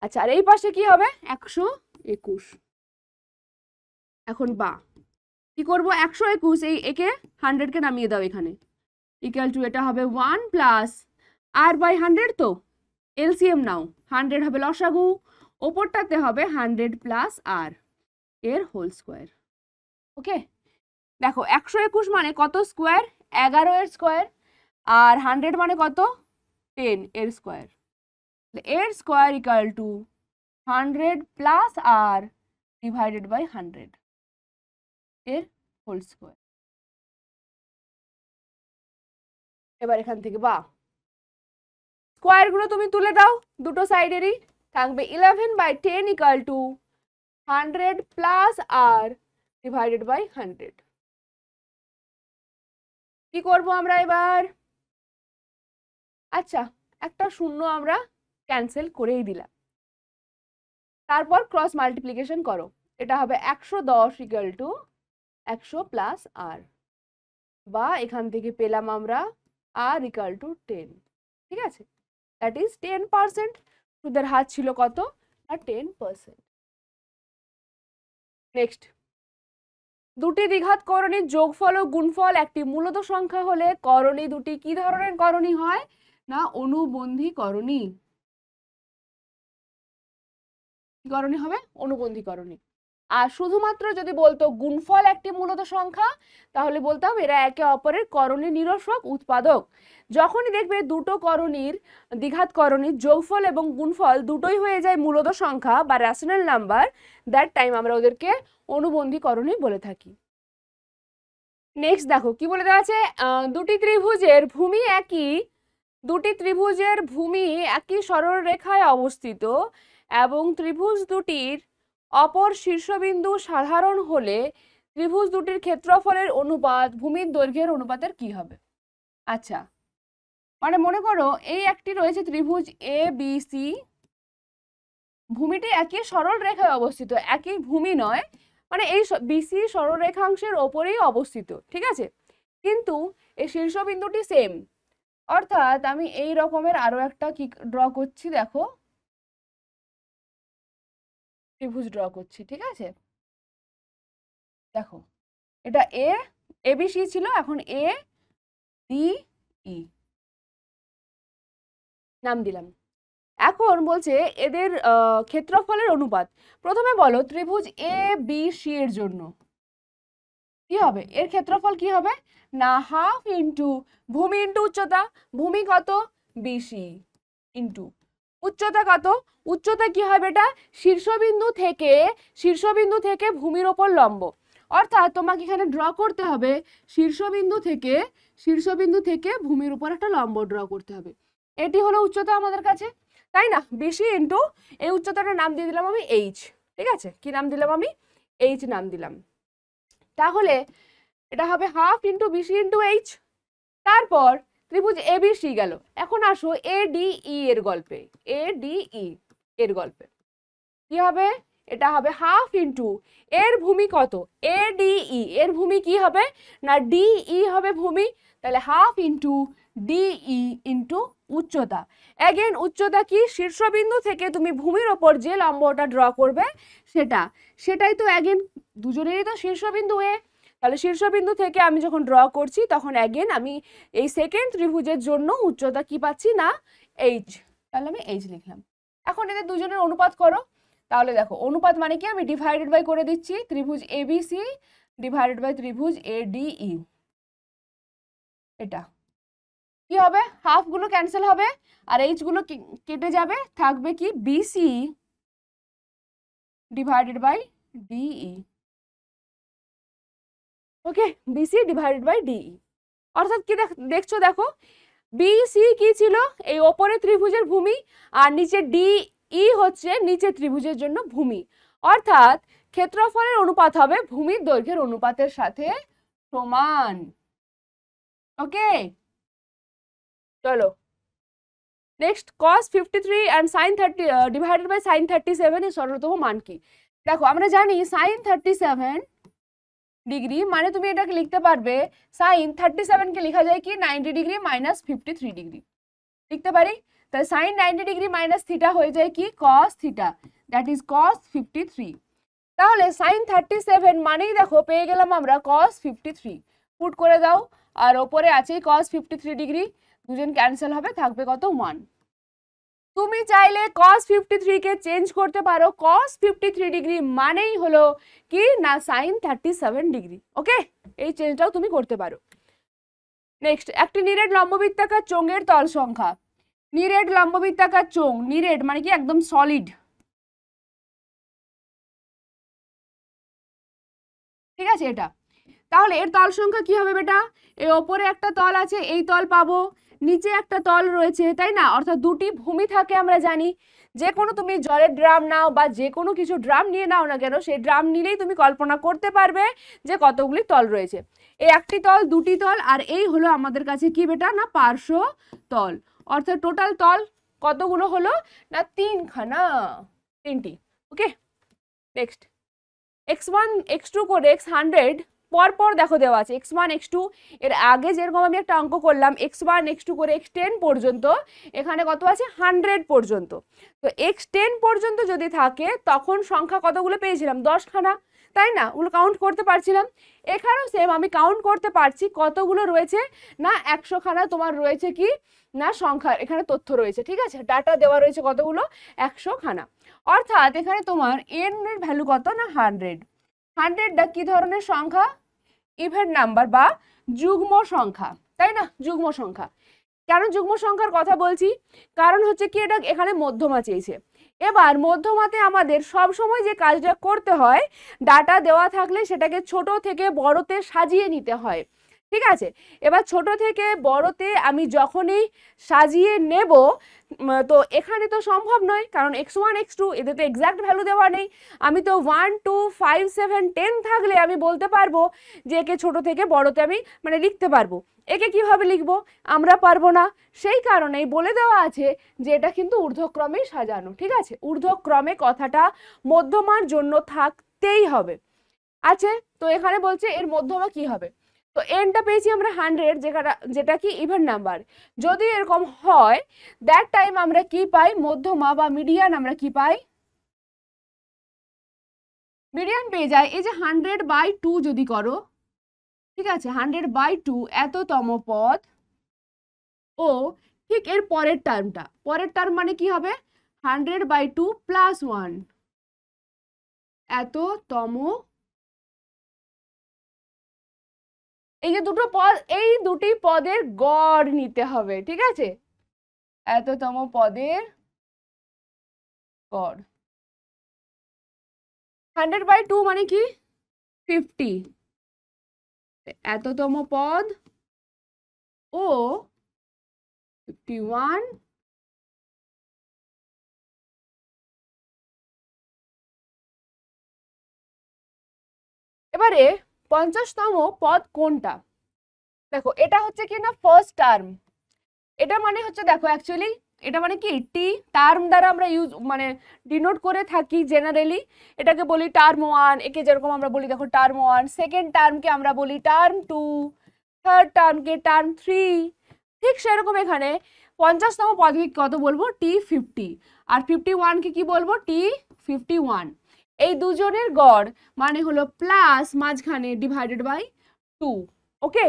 আচ্ছা, আর এই পাশে কি হবে 121, এখন বা কি করবো 121 এই একে 100 কে নামিয়ে দাও এখানে, ইকুয়াল টু এটা হবে 1 প্লাস আর বাই 100, তো এলসিএম নাও, 100 হবে লসাগু, ওপরটাতে হবে 100 প্লাস আর এর হোল স্কোয়ার, ওকে। দেখো 121 মানে কত স্কোয়ার 11 এর স্কোয়ার, আর 100 মানে কত 10 এর স্কোয়ার, এর square equal to 100 plus R divided by 100 এর হোল স্কোয়ার। এবার এখান থেকে বা স্কোয়ারগুলো তুমি তুলে দাও দুটো সাইডেরই, থাকবে 11/10 equal to 100 plus R divided by 100। কি করব আমরা এবার? আচ্ছা, একটা শূন্য আমরা ক্যান্সেল করেই দিলাম, তারপর ক্রস মাল্টিপ্লিকেশন করো, এটা হবে 110 ইকুয়াল টু 100 প্লাস আর, বা এখান থেকে পেলাম আমরা আর ইকুয়াল টু 10। ঠিক আছে, দ্যাট ইজ 10%। সুদের হার ছিল কত? না 10%। নেক্সট, দুটি দ্বিঘাত করণীর যোগফল ও গুণফল একটি মূলত সংখ্যা হলে করণী দুটি কি ধরনের করণী হয়? না অনুবন্ধী করণী। কি করণী হবে? অনুবন্ধী করণী। আর শুধুমাত্র যদি বলতো গুণফল একটি মূলত সংখ্যা, তাহলে বলতাম এরা একে অপরের করণী নিরসক উৎপাদক। যখনই দেখবে দুটো করণীর দ্বিঘাত করণীর যোগফল এবং গুণফল দুটোই হয়ে যায় মূলত সংখ্যা বা রেশনাল নাম্বার, দ্যাট টাইম আমরা ওদেরকে অনুবন্ধী করণী বলে থাকি। নেক্সট দেখো কি বলে দেওয়া আছে, দুটি ত্রিভুজের ভূমি একই সরল রেখায় অবস্থিত এবং ত্রিভুজ দুটির অপর শীর্ষবিন্দু সাধারণ হলে ত্রিভুজ দুটির ক্ষেত্রফলের অনুপাত ভূমির দৈর্ঘ্যের অনুপাতের কি হবে? আচ্ছা, মানে মনে করো এই একটি রয়েছে ত্রিভুজ এ বি সি, ভূমিটি একই সরল রেখায় অবস্থিত, একই ভূমি নয়, মানে এই বিসি সরলরেখাংশের ওপরেই অবস্থিত। ঠিক আছে, কিন্তু এই শীর্ষবিন্দুটি সেম, অর্থাৎ আমি এই রকমের আরো একটা কি ড্র করছি, দেখো ত্রিভুজ ড্র করছি। ঠিক আছে, দেখো এটা এবিসি ছিল, এখন এ ডি ই নাম দিলাম। এখন বলছে এদের ক্ষেত্রফলের অনুপাত। প্রথমে বলো ত্রিভুজ এ বি সি এর জন্য কি হবে? এর ক্ষেত্রফল কি হবে? না হাফ ইন্টু ভূমি ইন্টু উচ্চতা। ভূমি কত? বিসি ইন্টু উচ্চতা কত? উচ্চতা কি হবে? এটা শীর্ষবিন্দু থেকে ভূমির ওপর লম্ব, অর্থাৎ তোমাকে এখানে ড্র করতে হবে শীর্ষবিন্দু থেকে ভূমির উপর একটা লম্ব ড্র করতে হবে। এটি হলো উচ্চতা আমাদের কাছে, তাই না? বিসি ইন্টু এই উচ্চতাটার নাম দিয়ে দিলাম আমি এইচ। ঠিক আছে, কি নাম দিলাম আমি? এইচ নাম দিলাম। তাহলে এটা হবে half into BC into H. তারপর ত্রিভুজ এবিসি গেল। এখন আসো এডিই এর গল্পে। কি হবে? এটা হবে হাফ ইন্টু এর ভূমি কত? এডিই এর ভূমি কি হবে? না ডিই হবে ভূমি, তাহলে হাফ ইন্টু ডিই ইন্টু উচ্চতা। এগেন উচ্চতা কি? শীর্ষবিন্দু থেকে তুমি ভূমির ওপর যে লম্বটা ড্র করবে সেটাই তো এগেন দুজনেরই তো শীর্ষবিন্দু এ, তাহলে শীর্ষবিন্দু থেকে আমি যখন ড্র করছি তখন এগেন আমি এই সেকেন্ড ত্রিভুজের জন্য উচ্চতা কি পাচ্ছি? না এইচ, তাহলে আমি এইচ লিখলাম। এখন এদের দুজনের অনুপাত করো, তাহলে দেখো অনুপাত মানে কি? আমি ডিভাইডেড বাই করে দিচ্ছি ত্রিভুজ এবিসি ডিভাইডেড বাই ত্রিভুজ এডিই। এটা কি হবে? হাফ গুলো ক্যান্সেল হবে আর এইচ গুলো কেটে যাবে, থাকবে কি? BC divided by DE. Okay, BC divided by DE, অর্থাৎ কি দেখছো? দেখো বিসি কি ছিল? এই ওপরে ত্রিভুজের ভূমি, আর নিচে ডিই হচ্ছে নিচে ত্রিভুজের জন্য ভূমি, অর্থাৎ ক্ষেত্রফলের অনুপাত হবে ভূমির দৈর্ঘ্যের অনুপাতের সাথে সমান। ওকে, চলো next, cos 53 and sin 30 divided by sin 37 এর সরলতম মান কি? দেখো আমরা জানি sin 37 ডিগ্রি, মানে তুমি এটাকে লিখতে পারবে sin 37 কে লেখা যায় কি 90 ডিগ্রি মাইনাস 53 ডিগ্রি লিখতে পারি। তাহলে sin 90 ডিগ্রি মাইনাস থিটা হয়ে যায় কি? cos theta, that is cos 53। তাহলে sin 37 মানেই দেখো পেয়ে গেলাম আমরা cos 53, পুট করে দাও, আর ওপরে আছে cos 53 ডিগ্রি, দুজন ক্যান্সেল হবে, থাকবে কত? 1। তুমি চাইলে cos 53 কে চেঞ্জ করতে পারো, cos 53 ডিগ্রি মানেই হলো কি? না sin 37 ডিগ্রি। ওকে, এই চেঞ্জটাও তুমি করতে পারো। নেক্সট, একটি নিরেট লম্ববৃত্তাকার চোঙের তল সংখ্যা। নিরেট লম্ববৃত্তাকার চোঙ, নিরেট মানে কি? একদম সলিড। ঠিক আছে, এটা তাহলে এর তল সংখ্যা কি হবে বেটা? এই ওপরে একটা তল আছে, এই তল পাবো, নিচে একটা তল রয়েছে, তাই না? অর্থাৎ দুটি ভূমি থাকে আমরা জানি। যে কোনো তুমি জলের ড্রাম নাও বা যে কোনো কিছু ড্রাম নিয়ে নাও না কেন, সেই ড্রাম নিলেই তুমি কল্পনা করতে পারবে যে কতগুলি তল রয়েছে। এই একটি তল, দুটি তল, আর এই হলো আমাদের কাছে কি বেটা, না পার্শ্ব তল। অর্থাৎ টোটাল তল কতগুলো হলো, না তিনখানা, তিনটি। ওকে, নেক্সট x1 x2 করে x100 পরপর দেখো দেওয়া আছে x1 x2, এর আগে যেরকম আমি একটা অঙ্ক করলাম x1 x2 করে x10 পর্যন্ত, এখানে কত আছে 100 পর্যন্ত। তো x10 পর্যন্ত যদি থাকে তখন সংখ্যা কতগুলো পেয়েছিলাম, 10খানা, তাই না? ওগুলো কাউন্ট করতে পারছিলাম। এখানেও সেম আমি কাউন্ট করতে পারছি কতগুলো রয়েছে, না 100খানা তোমার রয়েছে কি না সংখ্যা, এখানে তথ্য রয়েছে, ঠিক আছে? ডাটা দেওয়া রয়েছে কতগুলো, 100খানা। অর্থাৎ এখানে তোমার n এর ভ্যালু কত, না 100। 100টা কি ধরনের সংখ্যা, ইভেন নাম্বার বা যুগ্ম সংখ্যা, তাই না? যুগ্ম সংখ্যা। কেন যুগ্ম সংখ্যার কথা বলছি, কারণ হচ্ছে কি এটা এখানে মধ্যমা চেয়েছে। এবার মধ্যমাতে আমাদের সব সময় যে কাজটা করতে হয়, ডাটা দেওয়া থাকলে সেটাকে ছোট থেকে বড়তে সাজিয়ে নিতে হয়, ঠিক আছে? এবার ছোট থেকে বড়তে আমি যখনই সাজিয়ে নেব, তো এখানে তো সম্ভব নয়, কারণ x1 x2 এদের তো এক্সাক্ট ভ্যালু দেওয়া নেই। আমি তো 1 2 5 7 10 থাকলে আমি বলতে পারবো যে একে ছোট থেকে বড়তে আমি মানে লিখতে পারবো। একে কিভাবে লিখবো আমরা পারবো না, সেই কারণেই বলে দেওয়া আছে যে এটা কিন্তু ঊর্ধ্বক্রমেই সাজানো, ঠিক আছে? ঊর্ধ্বক্রমে কথাটা মধ্যমার জন্য থাকতেই হবে। আছে, তো এখানে বলছে এর মধ্যমা কি হবে। তো এনটা পেয়েছি আমরা 100, যেটা কি ইভেন নাম্বার। যদি এরকম হয় দ্যাট টাইম আমরা কি পাই, মধ্যমা বা মিডিয়ান আমরা কি পাই, মিডিয়ান পেয়ে যায়। এই যে 100/2 যদি করো, ঠিক আছে, 100/2 এততম পদ, ও ঠিক এর পরের টার্মটা, পরের টার্ম মানে কি হবে, 100/2 + 1 এততম। এই যে দুটো পদ, এই দুটি পদের গড় নিতে হবে, ঠিক আছে? এততম পদের গড়। 100/2 মানে কি 50, এততম পদ ও 51 এবারে 50তম পদ কোনটা, দেখো এটা হচ্ছে কি না ফার্স্ট টার্ম। এটা মানে হচ্ছে দেখো অ্যাকচুয়ালি এটা মানে কি টি টার্ম দ্বারা আমরা ইউজ মানে ডিনোট করে থাকি জেনারেলি, এটাকে বলি টার্ম 1, একে যেরকম আমরা বলি দেখো টার্ম 1, সেকেন্ড টার্মকে আমরা বলি টার্ম 2, থার্ড টার্মকে টার্ম 3, ঠিক সেরকম এখানে 50তম পদকে কত বলবো, T50, আর 51কে কি বলবো, T51। এই দুজনের গড় মানে হলো প্লাস মাঝখানে /2। ওকে,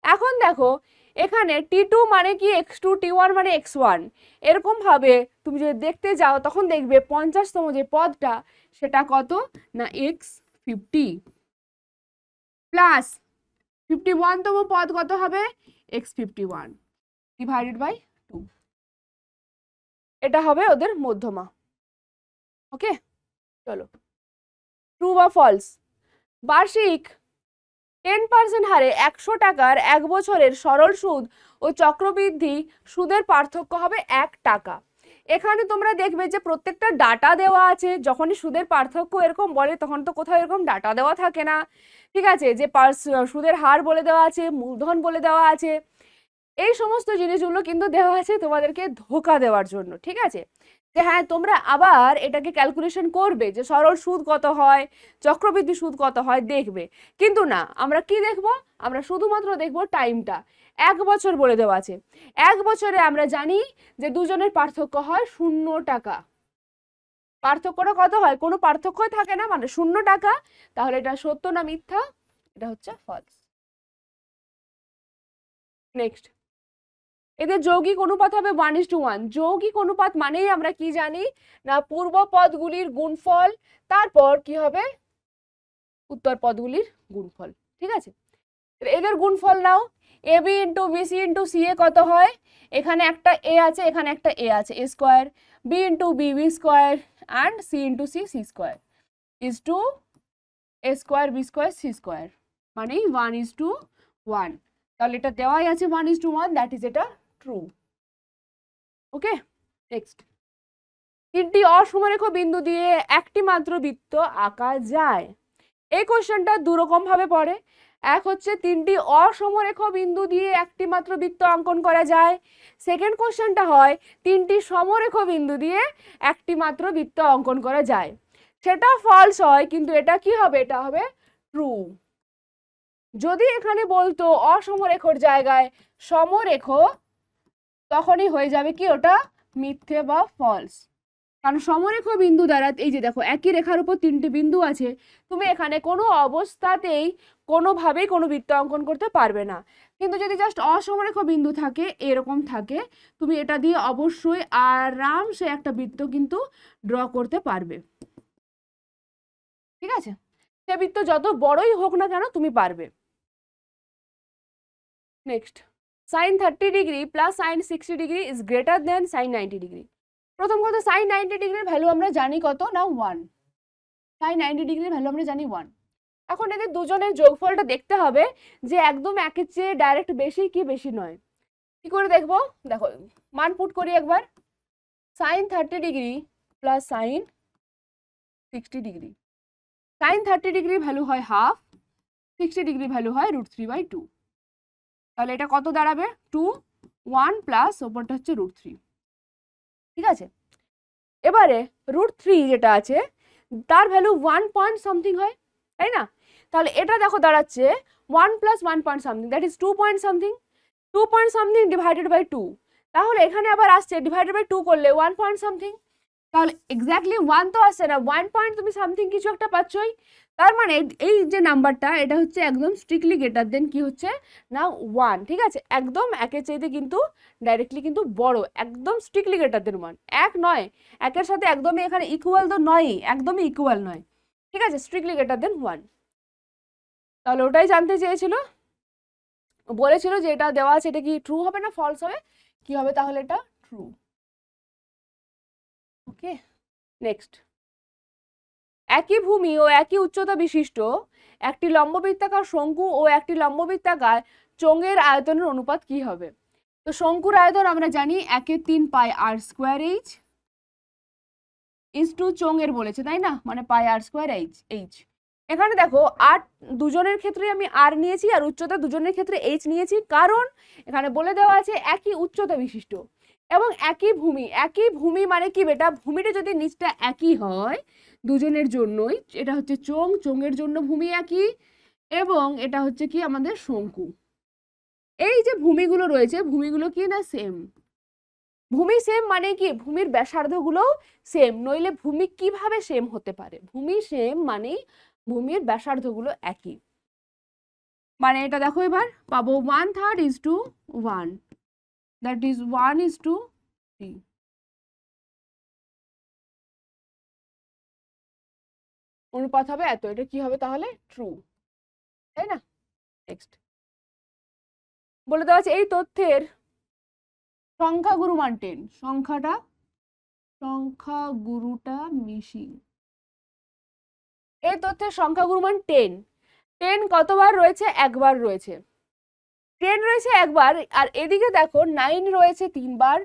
এখন দেখো এখানে T2 মানে কি x2, T1 মানে x1। এরকম ভাবে তুমি যদি দেখতে যাও তখন দেখবে 50তম যে পদটা সেটা কত, না x50 প্লাস 51তম পদ কত হবে, x51 /2। এটা হবে ওদের মধ্যমা। ওকে, চলো ট্রু বা ফলস। বার্ষিক 10% হারে 100 টাকার 1 বছরের সরল সুদ ও চক্রবৃদ্ধি সুদের পার্থক্য হবে 1 টাকা। এখানে তোমরা দেখবে যে প্রত্যেকটা ডাটা দেওয়া আছে। যখনই সুদের পার্থক্য এরকম বলে তখন তো কোথাও এরকম ডাটা দেওয়া থাকে না, ঠিক আছে? যে সুদের হার বলে দেওয়া আছে, মূলধন বলে দেওয়া আছে, এই সমস্ত জিনিসগুলো কিন্তু দেওয়া আছে তোমাদেরকে ধোঁকা দেওয়ার জন্য, ঠিক আছে? যে হ্যাঁ তোমরা আবার এটাকে ক্যালকুলেশন করবে যে সরল সুদ কত হয়, চক্রবৃদ্ধি সুদ কত হয় দেখবে, কিন্তু না, আমরা কি দেখব, আমরা শুধুমাত্র দেখব টাইমটা। 1 বছর বলে দেওয়া আছে, 1 বছরে আমরা জানি যে দুজনের পার্থক্য হয় 0 টাকা। পার্থক্যটা কত হয়, কোনো পার্থক্যই থাকে না, মানে 0 টাকা। তাহলে এটা সত্য না মিথ্যা, এটা হচ্ছে ফলস। নেক্সট, এদের যৌগিক অনুপাত হবে 1:1। যৌগিক অনুপাত মানেই আমরা কি জানি, না পূর্ব পদগুলির গুণফল তারপর কি হবে, উত্তর পদগুলির গুণফল, ঠিক আছে? এদের গুণফল নাও, ab into bc into ca কত হয়, এখানে একটা a আছে, এখানে একটা a আছে, a square, b into b square, and c into c square is to a square b square c square, মানে 1:1। তাহলে এটা দেওয়াই আছে 1:1, দ্যাট ইজ এটা ট্রু। ওকে, নেক্সট, তিনটি অসমরেখ বিন্দু দিয়ে একটি মাত্র বৃত্ত আঁকা যায়। এই কোশ্চেনটা দুরকম ভাবে পড়ে। এক হচ্ছে তিনটি অসমরেখ বিন্দু দিয়ে একটি মাত্র বৃত্ত অঙ্কন করা যায়। সেকেন্ড কোশ্চেনটা হয় তিনটি সমরেখ বিন্দু দিয়ে একটি মাত্র বৃত্ত অঙ্কন করা যায়। সেটা ফলস হয়, কিন্তু এটা কি হবে, এটা হবে ট্রু। যদি এখানে বলতো অসমরেখর জায়গায় সমরেখ, তখনই হয়ে যাবে কি ওটা মিথ্যে বা ফলস। কারণ সমরেখ বিন্দু দ্বারা, এই যে দেখো একই রেখার উপর তিনটি বিন্দু আছে, তুমি এখানে কোনো অবস্থাতেই কোনোভাবেই কোনো বৃত্ত অঙ্কন করতে পারবে না। কিন্তু যদি জাস্ট অসমরেখ বিন্দু থাকে, এরকম থাকে, তুমি এটা দিয়ে অবশ্যই আরামসে একটা বৃত্ত কিন্তু ড্র করতে পারবে। ঠিক আছে, সে বৃত্ত যত বড়ই হোক না কেন তুমি পারবে। Next, sin 30 degree plus sin 60 degree is greater than sin 90 degree. প্রথম কথা, sin 90 ডিগ্রির ভ্যালু আমরা জানি কত না 1। sin 90 ডিগ্রির ভ্যালু আমরা জানি 1। এখন এদের দুজনের যোগফলটা দেখতে হবে যে একদম একের চেয়ে ডাইরেক্ট বেশি কি বেশি নয়। কি করে দেখবো, দেখো মান পুট করি একবার। sin 30 degree plus sin 60 degree. sin 30 ডিগ্রির ভ্যালু হয় হাফ, 60 ডিগ্রির ভ্যালু হয় √3/2। তাহলে এটা কত দাঁড়াবে, 2, 1 প্লাস ওপরটা হচ্ছে √3। ঠিক আছে, এবারে √3 যেটা আছে তার ভ্যালু 1 পয়েন্ট সামথিং হয়, তাই না? তাহলে এটা দেখো দাঁড়াচ্ছে 1 plus 1 point something, that is 2 point something. 2 point something divided by 2। তাহলে এখানে আবার আসছে ডিভাইডেড বাই 2 করলে 1 পয়েন্ট সামথিং। তাহলে এক্স্যাক্টলি 1 তো আসছে না, 1 পয়েন্ট তুমি সামথিং কিছু একটা পাচ্ছই। তার মানে এই যে নাম্বারটা, এটা হচ্ছে একদম স্ট্রিক্টলি গ্রেটার দেন কি হচ্ছে না 1। ঠিক আছে, একদম একের চাইতে কিন্তু ডাইরেক্টলি কিন্তু বড়, একদম স্ট্রিক্টলি গ্রেটার দেন 1। এক নয়, একের সাথে একদমই এখানে ইকুয়াল তো নয়ই, একদমই ইকুয়াল নয়। ঠিক আছে, স্ট্রিক্টলি গ্রেটার দেন 1। তাহলে ওটাই জানতে চেয়েছিল, বলেছিল যে এটা দেওয়া আছে, এটা কি ট্রু হবে না ফলস হবে, কি হবে তাহলে এটা ট্রু। ওকে, নেক্সট, একই ভূমি ও একই উচ্চতা বিশিষ্ট একটি লম্ববৃত্তাকার শঙ্কু ও একটি লম্ববৃত্তাকার চোঙের আয়তনের অনুপাত কি হবে? তো শঙ্কুর আয়তন আমরা জানি 1/3 pi r square h is to চোঙের বলেছে, তাই না, মানে পাই r স্কয়ার h। এখানে দেখো আর দুজনের ক্ষেত্রে আমি r নিয়েছি আর উচ্চতা দুজনের ক্ষেত্রে h নিয়েছি, কারণ এখানে বলে দেওয়া আছে একই উচ্চতা বিশিষ্ট এবং একই ভূমি। একই ভূমি মানে কি বেটা, ভূমিটা যদি নিচটা একই হয় দুজনের জন্যই, এটা হচ্ছে চোঙ, চোঙের জন্য ভূমি একই, এবং এটা হচ্ছে কি আমাদের শঙ্কু। এই যে ভূমিগুলো রয়েছে, ভূমিগুলো কি না সেম। ভূমি সেম মানে কি, ভূমির ব্যাসার্ধগুলো সেম, নইলে ভূমি কিভাবে সেম হতে পারে? ভূমি সেম মানে ভূমির ব্যাসার্ধগুলো একই। মানে এটা দেখো এবার পাবো 1/3 is to 1, that is 1 is to 3। অনুপাত হবে এত, এটা কি হবে তাহলে ট্রু, তাই না? নেক্সট, বলে দেওয়া আছে এই তথ্যের সংখ্যাগুরু মান 10। সংখ্যাগুরুটা মিসিং। এই তথ্যের সংখ্যাগুরু মান 10। 10 কতবার রয়েছে? একবার রয়েছে। 10 রয়েছে একবার, আর এদিকে দেখো 9 রয়েছে 3 বার,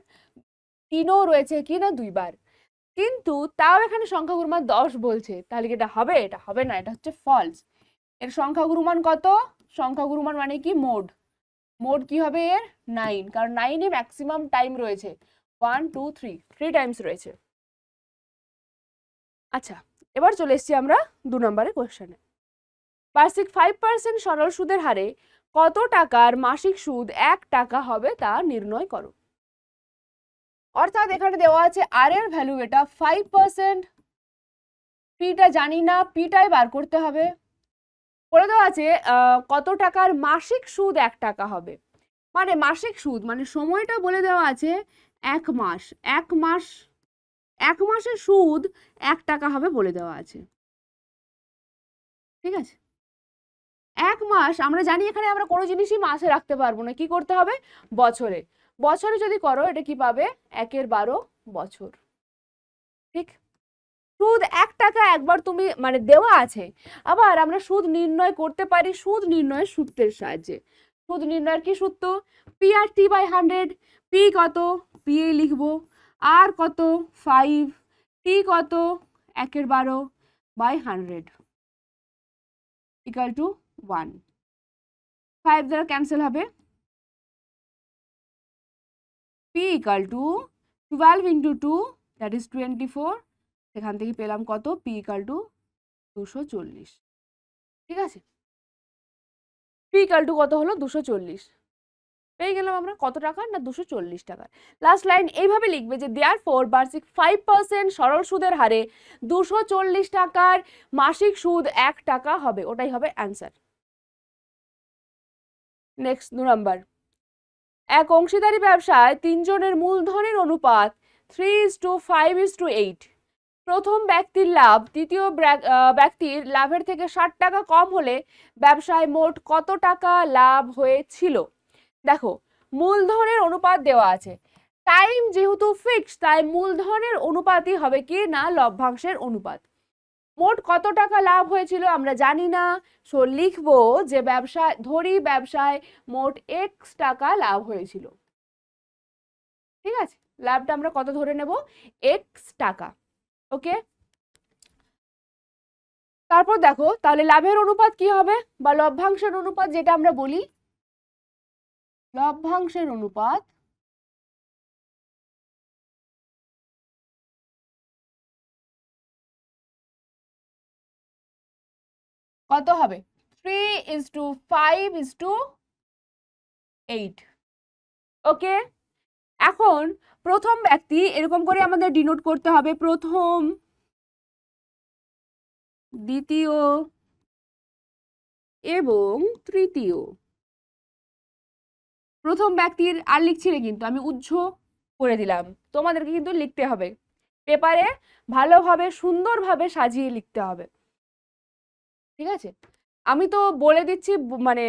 3ও রয়েছে কি না 2 বার, কিন্তু তাও এখানে সংখ্যাগুরু মান 10 বলছে। তাহলে কি এটা হবে? এটা হবে না, এটা হচ্ছে ফলস। এর সংখ্যাগুরু মান কত? সংখ্যাগুরু মান মানে কি মোড। মোড কি হবে এর? 9, কারণ 9 এ ম্যাক্সিমাম টাইম রয়েছে, 1 2 3 টাইমস রয়েছে। আচ্ছা, এবার চলে এসেছি আমরা 2 নম্বরের কোশ্চেনে। বার্ষিক 5% সরল সুদের হারে কত টাকার মাসিক সুদ 1 টাকা হবে তা নির্ণয় করো। অর্থাৎ এখানে দেওয়া আছে আর এর ভ্যালু এটা 5%, পিটা জানি না, পিটাই বার করতে হবে। বলে দেওয়া আছে কত টাকার মাসিক সুদ 1 টাকা হবে, মানে মাসিক সুদ মানে সময়টা বলে দেওয়া আছে 1 মাস। 1 মাসের সুদ 1 টাকা হবে বলে দেওয়া আছে। ঠিক আছে, 1 মাস আমরা জানি, এখানে আমরা কোনো জিনিসই মাসে রাখতে পারবো না, কি করতে হবে? বছরে। বছরে যদি করো এটা কি পাবে? 1/12 বছর। ঠিক, সুদ 1 টাকা একবার তুমি মানে দেওয়া আছে। আবার আমরা সুদ নির্ণয় করতে পারি সুদ নির্ণয়ের সূত্রের সাহায্যে। সুদ নির্ণয়ের কি সূত্র, P R T by 100, P কত, পি এ লিখবো, আর কত 5, টি কত 1/12 বাই 100 ইকুয়াল টু 1, 5 দ্বারা ক্যান্সেল হবে, P equal to 12 into 2 that is 24, সেখান থেকে পেলাম কত, পি ইকুয়াল টু 240, ঠিক আছে, পি ইকুয়াল টু কত হলো 240, পেয়ে গেলাম আমরা কত টাকা না 240 টাকা। লাস্ট লাইন এইভাবে লিখবে যে দেয়ারফর বার্ষিক 5% সরল সুদের হারে 240 টাকার মাসিক সুদ 1 টাকা হবে, ওটাই হবে অ্যান্সার। নেক্সট 2 নাম্বার, এক অংশীদারি ব্যবসায় 3 জনের মূলধনের অনুপাত 3:5:8, প্রথম ব্যক্তির লাভ তৃতীয় ব্যক্তির লাভের থেকে 60 টাকা কম হলে ব্যবসায় মোট কত টাকা লাভ হয়েছিল। দেখো মূলধনের অনুপাত দেওয়া আছে, টাইম যেহেতু ফিক্সড তাই মূলধনের অনুপাতই হবে কি না লভ্যাংশের অনুপাত। মোট কত টাকা লাভ হয়েছিল আমরা জানি না, সো লিখবো যে ব্যবসায় ধরি ব্যবসায় মোট x টাকা লাভ হয়েছিল, ঠিক আছে, লাভটা আমরা কত ধরে নেব x টাকা, ওকে। তারপর দেখো তাহলে লাভের অনুপাত কি হবে বা লভ্যাংশের অনুপাত যেটা আমরা বলি, লভ্যাংশের অনুপাত কত হবে 3:5:8, ওকে। এখন প্রথম ব্যক্তি এরকম করে আমাদের ডিনোট করতে হবে, প্রথম, দ্বিতীয় এবং তৃতীয়। প্রথম ব্যক্তির আর লিখছি না কিন্তু আমি উজ্জ করে দিলাম, তোমাদেরকে কিন্তু লিখতে হবে পেপারে ভালোভাবে সুন্দরভাবে সাজিয়ে লিখতে হবে, ঠিক আছে। আমি তো বলে দিচ্ছি মানে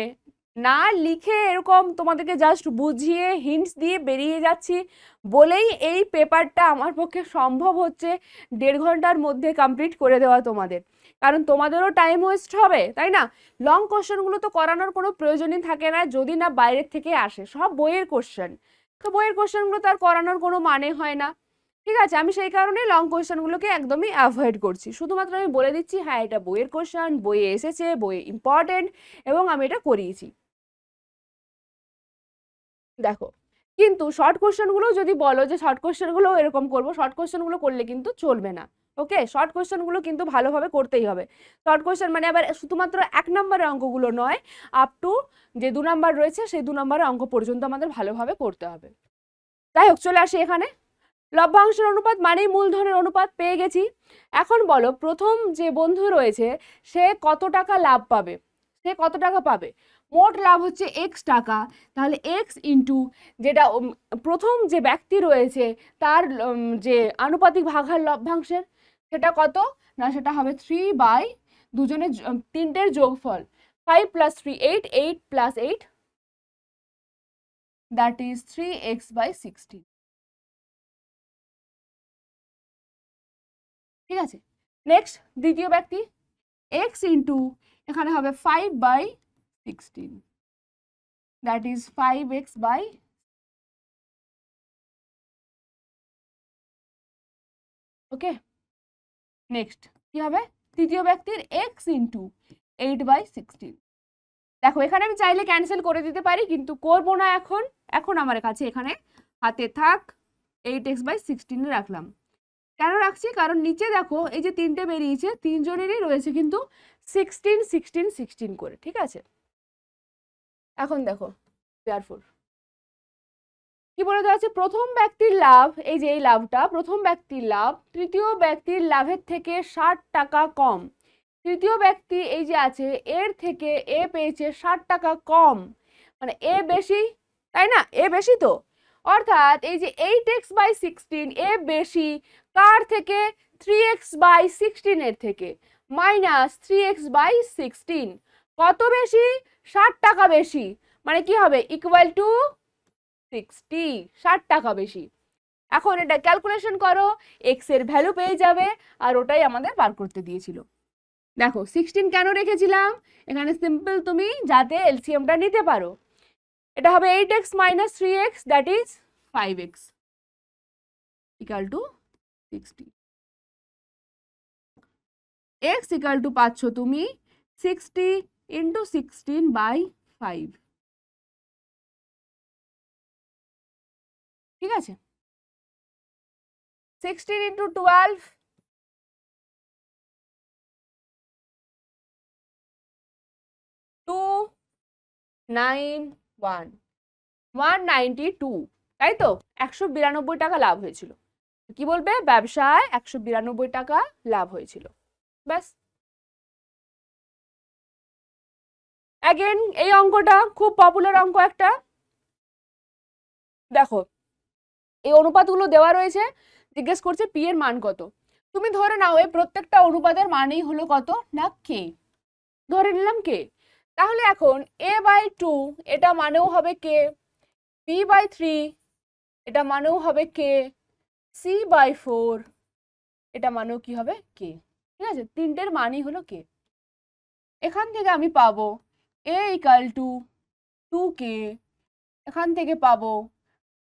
না লিখে এরকম তোমাদেরকে জাস্ট বুঝিয়ে হিন্টস দিয়ে বেরিয়ে যাচ্ছি বলেই এই পেপারটা আমার পক্ষে সম্ভব হচ্ছে 1.5 ঘন্টার মধ্যে কমপ্লিট করে দেওয়া তোমাদের, কারণ তোমাদেরও টাইম ওয়েস্ট হবে, তাই না। লং কোশ্চেনগুলো তো করানোর কোনো প্রয়োজনই থাকে না যদি না বাইরের থেকে আসে, সব বইয়ের কোশ্চেন, তো বইয়ের কোশ্চেনগুলো তার করানোর কোনো মানে হয় না, ঠিক আছে। আমি সেই কারণে লং কোশ্চেনগুলোকে একদমই অ্যাভয়েড করছি, শুধুমাত্র আমি বলে দিচ্ছি হ্যাঁ এটা বইয়ের কোশ্চেন, বইয়ে এসেছে, বইয়ে ইম্পর্টেন্ট এবং আমি এটা করিয়েছি। দেখো কিন্তু শর্ট কোশ্চেনগুলো যদি বলো যে শর্ট কোশ্চেনগুলো এরকম করবো, শর্ট কোশ্চেনগুলো করলে কিন্তু চলবে না, ওকে। শর্ট কোশ্চেনগুলো কিন্তু ভালোভাবে করতেই হবে, শর্ট কোশ্চেন মানে আবার শুধুমাত্র 1 নম্বরের অঙ্কগুলো নয়, আপ টু যে 2 নম্বর রয়েছে সেই 2 নম্বরের অঙ্ক পর্যন্ত আমাদের ভালোভাবে করতে হবে। যাই হোক চলে আসি এখানে, লভ্যাংশের অনুপাত মানেই মূলধনের অনুপাত পেয়ে গেছি। এখন বলো প্রথম যে বন্ধু রয়েছে সে কত টাকা লাভ পাবে, সে কত টাকা পাবে, মোট লাভ হচ্ছে x টাকা, তাহলে x ইন্টু যেটা প্রথম যে ব্যক্তি রয়েছে তার যে আনুপাতিক ভাগাহার লভ্যাংশের সেটা কত না সেটা হবে 3 বাই দুজনের তিনটের যোগফল, 5 + 3 8, 8 + 8 দ্যাট ইজ 3x/16, ঠিক আছে। নেক্সট দ্বিতীয় ব্যক্তি x ইন্টু এখানে হবে 5/16 that is 5x by, okay. Next কি হবে তৃতীয় ব্যক্তির x ইন্টু 8/16, দেখো এখানে আমি চাইলে ক্যান্সেল করে দিতে পারি কিন্তু করবো না এখন, এখন আমার কাছে এখানে হাতে থাক 8x/16 রাখলাম। কেন রাখছি কারণ নিচে দেখো এই যে তিনটে বেরিয়েছে তিনজনেরই রয়েছে কিন্তু 16 16 16 করে, ঠিক আছে। এখন দেখো কেয়ারফুল কি বলে দেওয়া আছে, প্রথম ব্যক্তির লাভ, এই যে এই লাভটা প্রথম ব্যক্তির লাভ তৃতীয় ব্যক্তির লাভের থেকে 60 টাকা কম, তৃতীয় ব্যক্তি এই যে আছে এর থেকে এ পেয়েছে 60 টাকা কম, মানে এ বেশি, তাই না, এ বেশি তো, অর্থাৎ এই যে 8x/16 এ বেশি কার থেকে 3x/16 এর থেকে, মাইনাস 3x/16 কত বেশি 60 টাকা বেশি, মানে কি হবে ইকুয়াল টু 60, 60 টাকা বেশি। এখন এটা ক্যালকুলেশন করো, x এর ভ্যালু পেয়ে যাবে আর ওটাই আমাদের বার করতে দিয়েছিল। দেখো 16 কেন রেখেছিলাম এখানে, সিম্পল তুমি যাতে এলসিএমটা নিতে পারো, এটা হবে 8x minus 3x that is 5x equal to 60. x equal to পাচ্ছ তুমি 60 into 16/5. ঠিক আছে, 16 into 12 291 192, তাই তো 192 টাকা লাভ হয়েছিল। কি বলবে, ব্যবসায় 192 টাকা লাভ হয়েছিল, ব্যাস। অ্যাগেন এই অঙ্কটা খুব পপুলার অঙ্ক একটা। দেখো এই অনুপাতগুলো দেওয়া রয়েছে, জিজ্ঞেস করছে পি এর মান কত। তুমি ধরে নাও এই প্রত্যেকটা অনুপাতের মানেই হলো কত না কে, ধরে নিলাম কে। তাহলে এখন a/2 এটা মানেও হবে কে, b/3 এটা মানেও হবে কে, c/4 এটা মানেও কি হবে কে। ঠিক আছে, তিনটের মানই হলো কে। এখান থেকে আমি পাবো a equal to 2k, এখান থেকে পাবো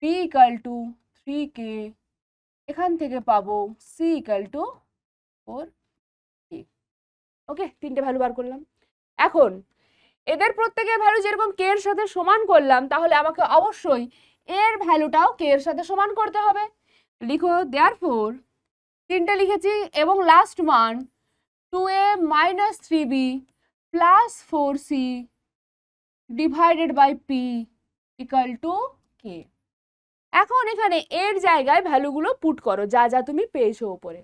b equal to 3k, এখান থেকে পাবো c equal to 4k। ওকে, তিনটে ভ্যালু বার করলাম। এখন এদের প্রত্যেকের ভ্যালু যেরকম কে এর সাথে সমান করলাম, তাহলে আমাকে অবশ্যই এর ভ্যালুটাও কে এর সাথে সমান করতে হবে। লিখো দেয়ারফর, তিনটে লিখেছি এবং লাস্ট মান 2a minus 3b plus 4c divided by p equal to k। এখন এখানে এর জায়গায় ভ্যালুগুলো পুট করো যা যা তুমি পেয়েছো উপরে।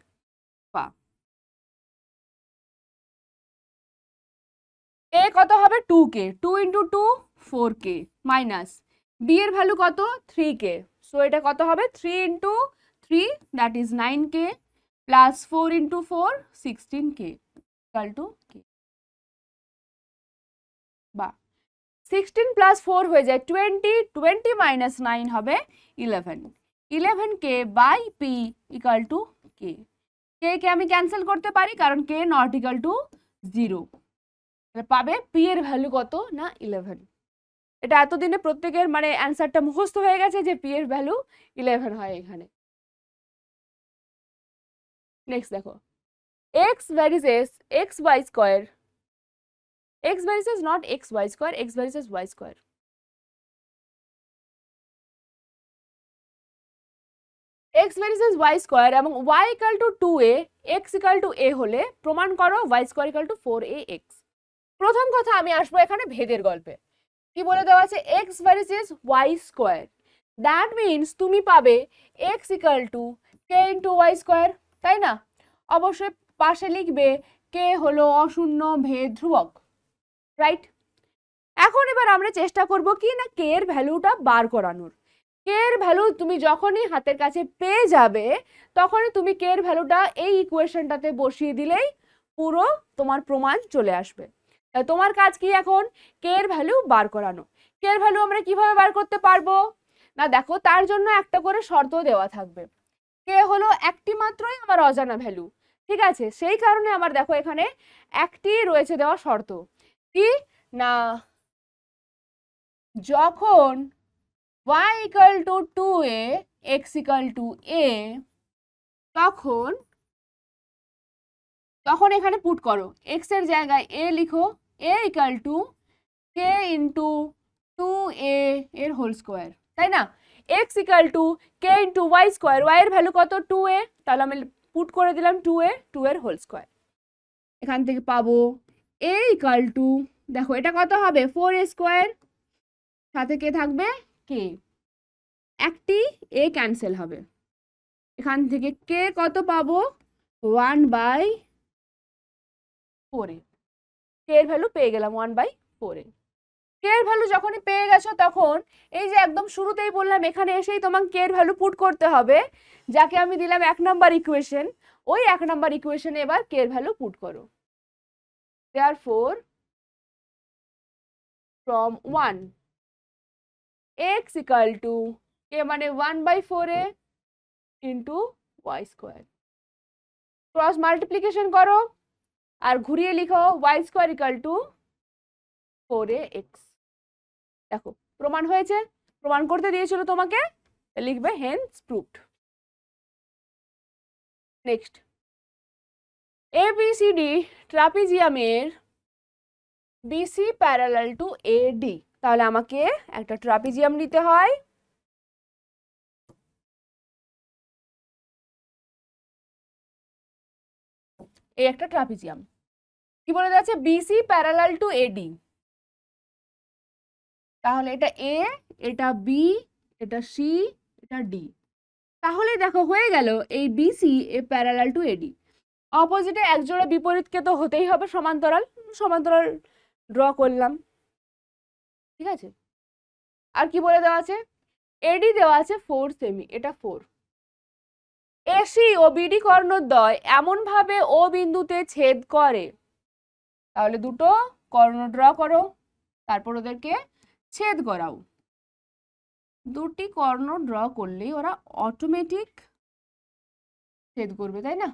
এ কত হবে 2k, 2 into 2 4k minus B এর ভ্যালু কত 3k, সো এটা কত হবে 3 into 3 that is 9k plus 4 into 4 16k equal to k। বা 16 plus 4 হয়ে যায় 20, 20 minus 9 হবে 11, 11k by p equal to k। k কে আমি ক্যান্সেল করতে পারি কারণ k not equal to 0। পাবে পি এর ভ্যালু কত না 11। এটা এতদিনে প্রত্যেকের মানে অ্যান্সারটা মুখস্থ হয়ে গেছে যে পি এর ভ্যালু 11 হয় এখানে। নেক্সট দেখো x varies xy square, x varies not xy square, x varies y square। x varies y square এবং y equal to 2a, x equal to a হলে প্রমাণ করো y square equal to 4ax। প্রথম কথা আমি আসবো এখানে ভেদের গল্পে। কি বলে দেওয়া আছে x varies y square, that means তুমি পাবে x equal to k into y square, তাই না? অবশ্যই পাশে লিখবে k হলো অশূন্য ভেদ ধ্রুবক, রাইট? এখন এবার আমরা চেষ্টা করব কি না k এর ভ্যালুটা বার করানোর। k এর ভ্যালু তুমি যখনই হাতের কাছে পেয়ে যাবে তখনই তুমি k এর ভ্যালুটা এই ইকুয়েশনটাতে বসিয়ে দিলেই পুরো তোমার প্রমাণ চলে আসবে। তোমার কাজ কি এখন k এর ভ্যালু বার করানো। k এর ভ্যালু আমরা কিভাবে বার করতে পারবো না, দেখো তার জন্য একটা করে শর্ত দেওয়া থাকবে। k হলো একটি মাত্রই আমার অজানা ভ্যালু, ঠিক আছে? সেই কারণে আমার দেখো এখানে একটি রয়েছে দেওয়া শর্ত কি না, যখন y equal to 2a x equal to a তখন এখানে পুট করো x এর জায়গায় a লিখো, a equal to k into 2a এর হোল স্কোয়ার, তাই না? x equal to k into y square, y এর ভ্যালু কত 2a, তাহলে আমি পুট করে দিলাম 2a, 2 এর হোল স্কোয়ার। এখান থেকে পাবো a equal to, দেখো এটা কত হবে 4a স্কোয়ার, সাথে কে থাকবে k, একটি a ক্যান্সেল হবে। এখান থেকে k কত পাবো 1/4, k এর ভ্যালু পেয়ে গেলাম 1/4। k এর ভ্যালু যখনই পেয়ে গেছো তখন এই যে একদম শুরুতেই বললাম এখানে এসেই তোমাকে k এর ভ্যালু পুট করতে হবে, যাকে আমি দিলাম 1 নাম্বার ইকুয়েশন। ওই 1 নাম্বার ইকুয়েশনে এবার k এর ভ্যালু পুট করো। therefore from 1 x equal to k মানে 1/4a into y square, cross multiplication করো আর ঘুরিয়ে লিখো y square equal two 4ax। দেখো প্রমাণ হয়েছে, প্রমাণ করতে দিয়েছিল তোমাকে, লিখবে হেন্স প্রুভড। নেক্সট, এবিসিডি ট্রাপিজিয়ামের বিসি প্যারালাল টু এডি। তাহলে আমাকে একটা ট্রাপিজিয়াম নিতে হয়, এই একটা ট্রাপিজিয়াম, কি বলে যাচ্ছে বিসি প্যারালাল টু এডি। তাহলে এটা এ, এটা বি, এটা সি, এটা ডি। তাহলে দেখো হয়ে গেল এই বিসি এ প্যারালাল টু এডি। অপোজিটে একজোড়া বিপরীতকে তো হতেই হবে সমান্তরাল, সমান্তরাল ড্র করলাম, ঠিক আছে। আর কি বলে দেওয়া আছে, এডি দেওয়া আছে 4 সেমি, এটা 4। এসি ও বিডি কর্ণদ্বয় এমন ভাবে ও বিন্দুতে ছেদ করে, তাহলে দুটো কর্ণ ড্র করো, তারপর ওদেরকে ছেদ করাও। দুটি কর্ণ ড্র করলেই ওরা অটোমেটিক ছেদ করবে, তাই না?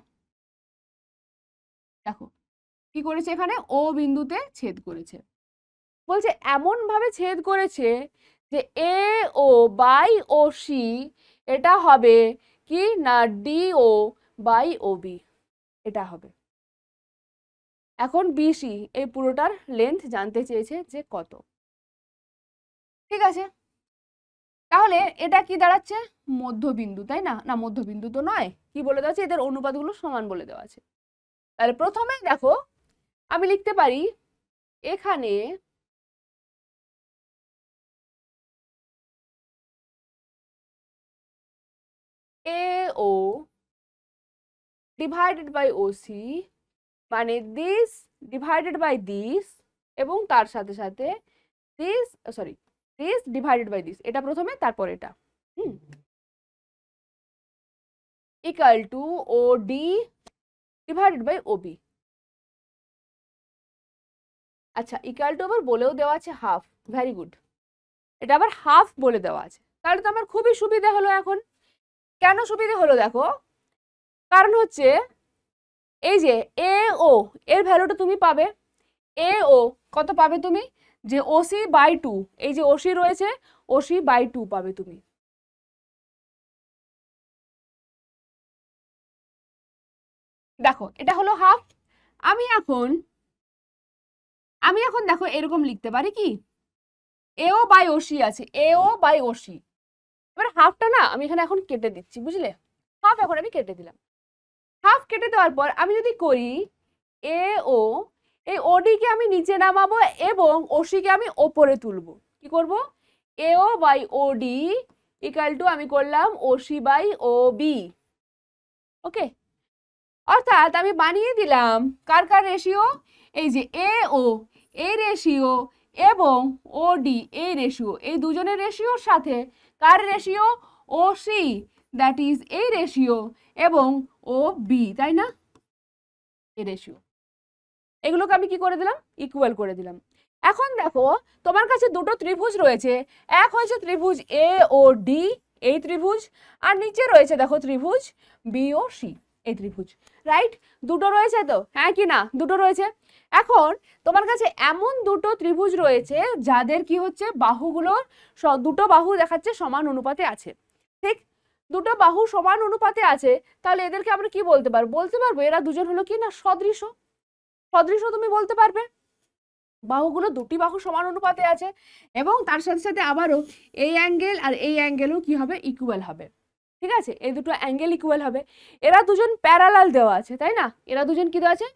দেখো কি করেছে, এখানে ও বিন্দুতে ছেদ করেছে, বলছে এমন ভাবে ছেদ করেছে যে এ ও বাই ও সি এটা হবে কি না D O by O B, এটা হবে। এখন বিসি এই পুরোটার লেন্থ জানতে চেয়েছে যে কত, ঠিক আছে। তাহলে এটা কি দাঁড়াচ্ছে, মধ্যবিন্দু, তাই না? না, মধ্যবিন্দু তো নয়, কি বলে দেওয়া আছে, এদের অনুপাতগুলো সমান বলে দেওয়া আছে। তাহলে প্রথমেই দেখো আমি লিখতে পারি এখানে AO ডিভাইডেড বাই OC মানে দিস ডিভাইডেড বাই দিস, এবং তার সাথে সাথে this, sorry, this divided by this, এটা প্রথমে তারপর এটা, equal to OD divided by OB। আচ্ছা, ইকুয়াল টু আবার বলেও দেওয়া আছে হাফ, ভেরি গুড, এটা আবার হাফ বলে দেওয়া আছে। তাহলে তো আমার খুবই সুবিধা হলো এখন। কেন সুবিধা হলো দেখো, কারণ হচ্ছে এই যে এ ও এর ভ্যালুটা তুমি পাবে, এ ও কত পাবে তুমি, যে ওসি বাই 2, এই যে ওসি রয়েছে ওসি বাই 2 পাবে তুমি। দেখো এটা হলো হাফ। আমি এখন দেখো এরকম লিখতে পারি কি, এও বাই ওসি আছে, এও বাই ওসি, এবার হাফটা না আমি এখানে এখন কেটে দিচ্ছি, বুঝলে, হাফ এখন আমি কেটে দিলাম। হাফ কেটে দেওয়ার পর আমি যদি করি এ ও, এই ওডি কে আমি নিচে নামাবো এবং ওসি কে আমি ওপরে তুলবো, কি করব, এও বাই ওডি ইকুয়াল টু আমি করলাম ওসি বাই ও বি। ওকে, অর্থাৎ আমি বানিয়ে দিলাম কার কার রেশিও, এই যে এ ও এই রেশিও এবং ওডি এই রেশিও, এই দুজনের রেশিওর সাথে কার ratio, O C, that is এই রেশিও, এবং ও বি, তাই না, এই রেশিও, এগুলোকে আমি কি করে দিলাম, ইকুয়াল করে দিলাম। এখন দেখো তোমার কাছে দুটো ত্রিভুজ রয়েছে, এক হয়েছে ত্রিভুজ এ ও ডি, এই ত্রিভুজ, আর নিচে রয়েছে দেখো ত্রিভুজ বি ও সি, এই ত্রিভুজ, রাইট? দুটো রয়েছে তো, হ্যাঁ কি না, দুটো রয়েছে। এখন তোমার কাছে এমন দুটো ত্রিভুজ রয়েছে যাদের কি হচ্ছে বাহুগুলোর দুটো বাহু দেখাচ্ছে সমান অনুপাতে আছে, ঠিক? দুটো বাহু সমান অনুপাতে আছে, তাহলে এদেরকে আমরা কি বলতে পারবো, এরা দুজন হলো কি না সদৃশ, সদৃশ তুমি বলতে পারবে। বাহুগুলো দুটি বাহু সমান অনুপাতে আছে এবং তার সাথে সাথে আবারও এই অ্যাঙ্গেল আর এই অ্যাঙ্গেলও কি হবে, ইকুয়াল হবে, ঠিক আছে, এই দুটো অ্যাঙ্গেল ইকুয়াল হবে। এরা দুজন প্যারালাল দেওয়া আছে, তাই না, এরা দুজন কি দেওয়া আছে,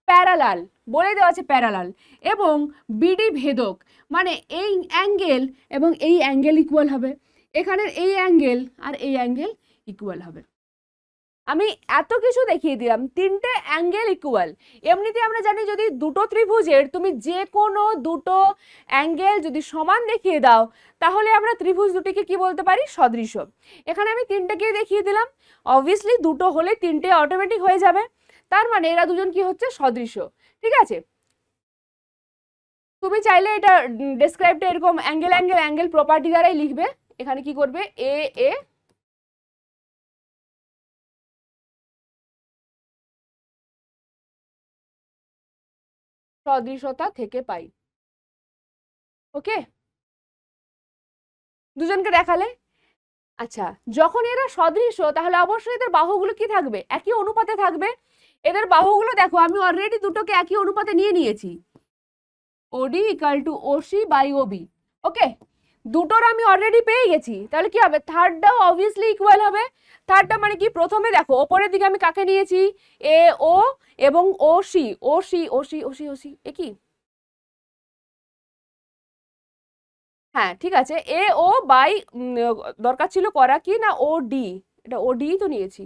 প্যারালাল বলে দেওয়া আছে, প্যারালাল, এবং বিডি ভেদক মানে এই অ্যাঙ্গেল এবং এই অ্যাঙ্গেল ইকুয়াল হবে, এখানের এই অ্যাঙ্গেল আর এই অ্যাঙ্গেল ইকুয়াল হবে। আমি এত কিছু দেখিয়ে দিলাম, তিনটে অ্যাঙ্গেল ইকুয়াল। এমনিতে আমরা জানি যদি দুটো ত্রিভুজের তুমি যে কোনো দুটো অ্যাঙ্গেল যদি সমান দেখিয়ে দাও তাহলে আমরা ত্রিভুজ দুটিকে কি বলতে পারি, সদৃশ। এখানে আমি তিনটেকেই দেখিয়ে দিলাম, অবভিয়াসলি দুটো হলে তিনটে অটোমেটিক হয়ে যাবে, তার মানে এরা দুজন কি হচ্ছে, সদৃশ, ঠিক আছে। তুমি চাইলে এটা ডেসক্রাইবটা এরকম অ্যাঙ্গেল অ্যাঙ্গেল অ্যাঙ্গেল প্রপার্টি দ্বারাই লিখবে। এখানে কি করবে, এ এ সদৃশতা থেকে পাই, ওকে। দুজনকে দেখালে। আচ্ছা, যখন এরা সদৃশ তাহলে অবশ্যই এদের বাহুগুলো কি থাকবে, একই অনুপাতে থাকবে। এদের বাহুগুলো দেখো আমি অলরেডি দুটোকে একই অনুপাতে নিয়ে নিয়েছি, OD equal to OC by OB. Okay, দুটোর আমি অলরেডি পেয়ে গেছি, তাহলে কি হবে, থার্ডটাও অবভিয়াসলি ইকুয়াল হবে। থার্ডটা মানে কি, প্রথমে দেখো ওপরের দিকে আমি কাকে নিয়েছি, এ ও এবং OC OC OC OC OC একই, হ্যাঁ ঠিক আছে, এ ও বাই দরকার ছিল করা কি না ও ডি, এটা ও ডি তো নিয়েছি,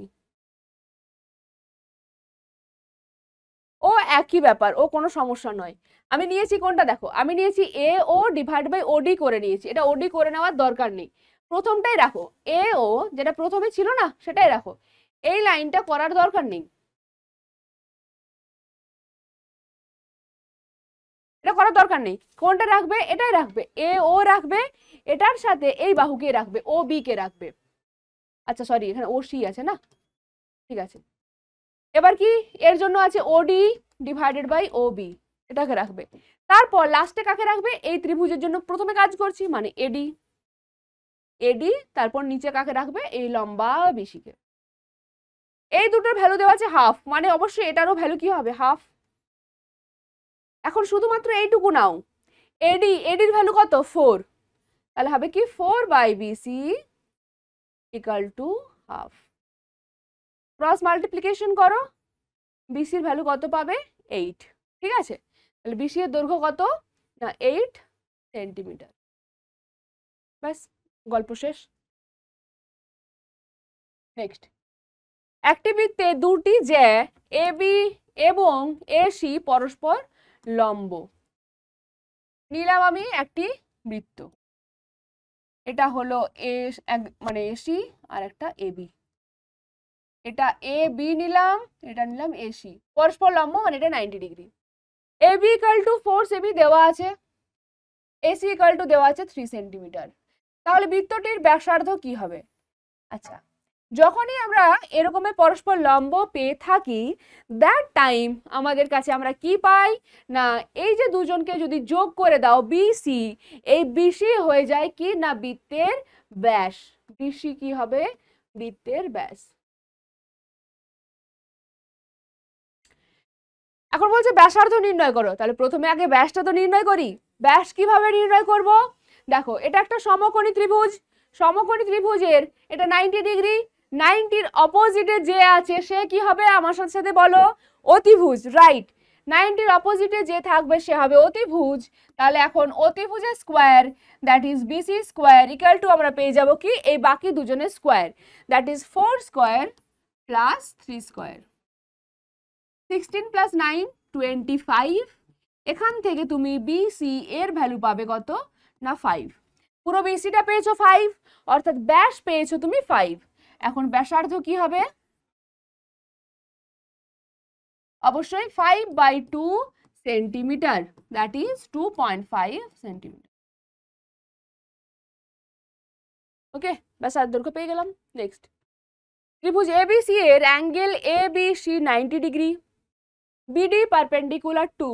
ও একই ব্যাপার, ও কোনো সমস্যা নয়। আমি নিয়েছি কোনটা দেখো, আমি নিয়েছি এ ও ডিভাইড বাই ওডি করে নিয়েছি, এটা ওডি করে নেওয়ার দরকার নেই, প্রথমটাই রাখো, এ ও যেটা প্রথমে ছিল না সেটাই রাখো, এই লাইনটা করার দরকার নেই, এটা করার দরকার নেই। কোনটা রাখবে, এটাই রাখবে, এ ও রাখবে, এটার সাথে এই বাহুকে রাখবে, ও বি কে রাখবে। আচ্ছা সরি, এখানে ও সি আছে না, ঠিক আছে। এবার কি, এর জন্য আছে ওডি ডিভাইডেড বাই ও বি, এটাকে রাখবে। তারপর লাস্টে কাকে রাখবে, এই ত্রিভুজের জন্য প্রথমে কাজ করছি মানে এডি, এডি তারপর নিচে কাকে রাখবে, এই লম্বা বিসিকে। এই দুটোর ভ্যালু দেওয়া আছে হাফ, মানে অবশ্যই এটারও ভ্যালু কি হবে, হাফ। এখন শুধুমাত্র এইটুকু নাও, এডি, এডির ভ্যালু কত 4, তাহলে হবে কি 4 by BC equal to half. Cross multiplication করো, বিসির ভ্যালু কত পাবে 8, ঠিক আছে। তাহলে বিসি এর দৈর্ঘ্য কত না 8 সেন্টিমিটার। ব্যাস, গল্প শেষ। নেক্সট, একটি বৃত্তে দুটি জ্যা এবি এবং এসি পরস্পর লম্ব। নিলাম আমি একটি বৃত্ত, এটা হলো এ মানে এসি আর একটা এবি, এটা এ বি নিলাম, এটা নিলাম এসি, পরস্পর লম্ব মানে এটা 90 degree. AB equal to 4 cm দেওয়া আছে, এসি ইকাল টু দেওয়া আছে 3 সেন্টিমিটার। তাহলে বৃত্তটির ব্যাসার্ধ কি হবে? আচ্ছা, যখনই আমরা এরকমের পরস্পর লম্ব পেয়ে থাকি, দ্যাট টাইম আমাদের কাছে আমরা কি পাই না, এই যে দুজনকে যদি যোগ করে দাও বিসি, এই বিসি হয়ে যায় কি না বৃত্তের ব্যাস, বিসি কি হবে বৃত্তের ব্যাস। এখন বলছে ব্যাসার্ধ নির্ণয় করো, তাহলে প্রথমে আগে ব্যাসটা তো নির্ণয় করি। ব্যাস কিভাবে নির্ণয় করব, দেখো এটা একটা সমকোণী ত্রিভুজ, সমকোণী ত্রিভুজের এটা 90 ডিগ্রি, 90-র অপোজিটে যে আছে সে কি হবে, আমার সাথে বলো, অতিভুজ, রাইট। 90-র অপোজিটে যে থাকবে সে হবে অতিভুজ। তাহলে এখন অতিভুজের square that is BC square equal to আমরা পেয়ে যাব কি এই বাকি দুজনের square, that is 4 square plus 3 square, 16 plus 9 25। এখান থেকে তুমি বিসি এর ভ্যালু পাবে কত না 5, পুরো বিসিটা পেয়েছো 5, অর্থাৎ ব্যাস পেয়েছো তুমি 5। এখন ব্যাসার্ধ কি হবে, অবশ্যই 5/2 centimetre, that is 2.5 centimetre. Okay, ব্যাসার্ধ দৈর্ঘ্য পেয়ে গেলাম। নেক্সট, ত্রিভুজ এবিসি এর angle ABC 90 degree, BD perpendicular to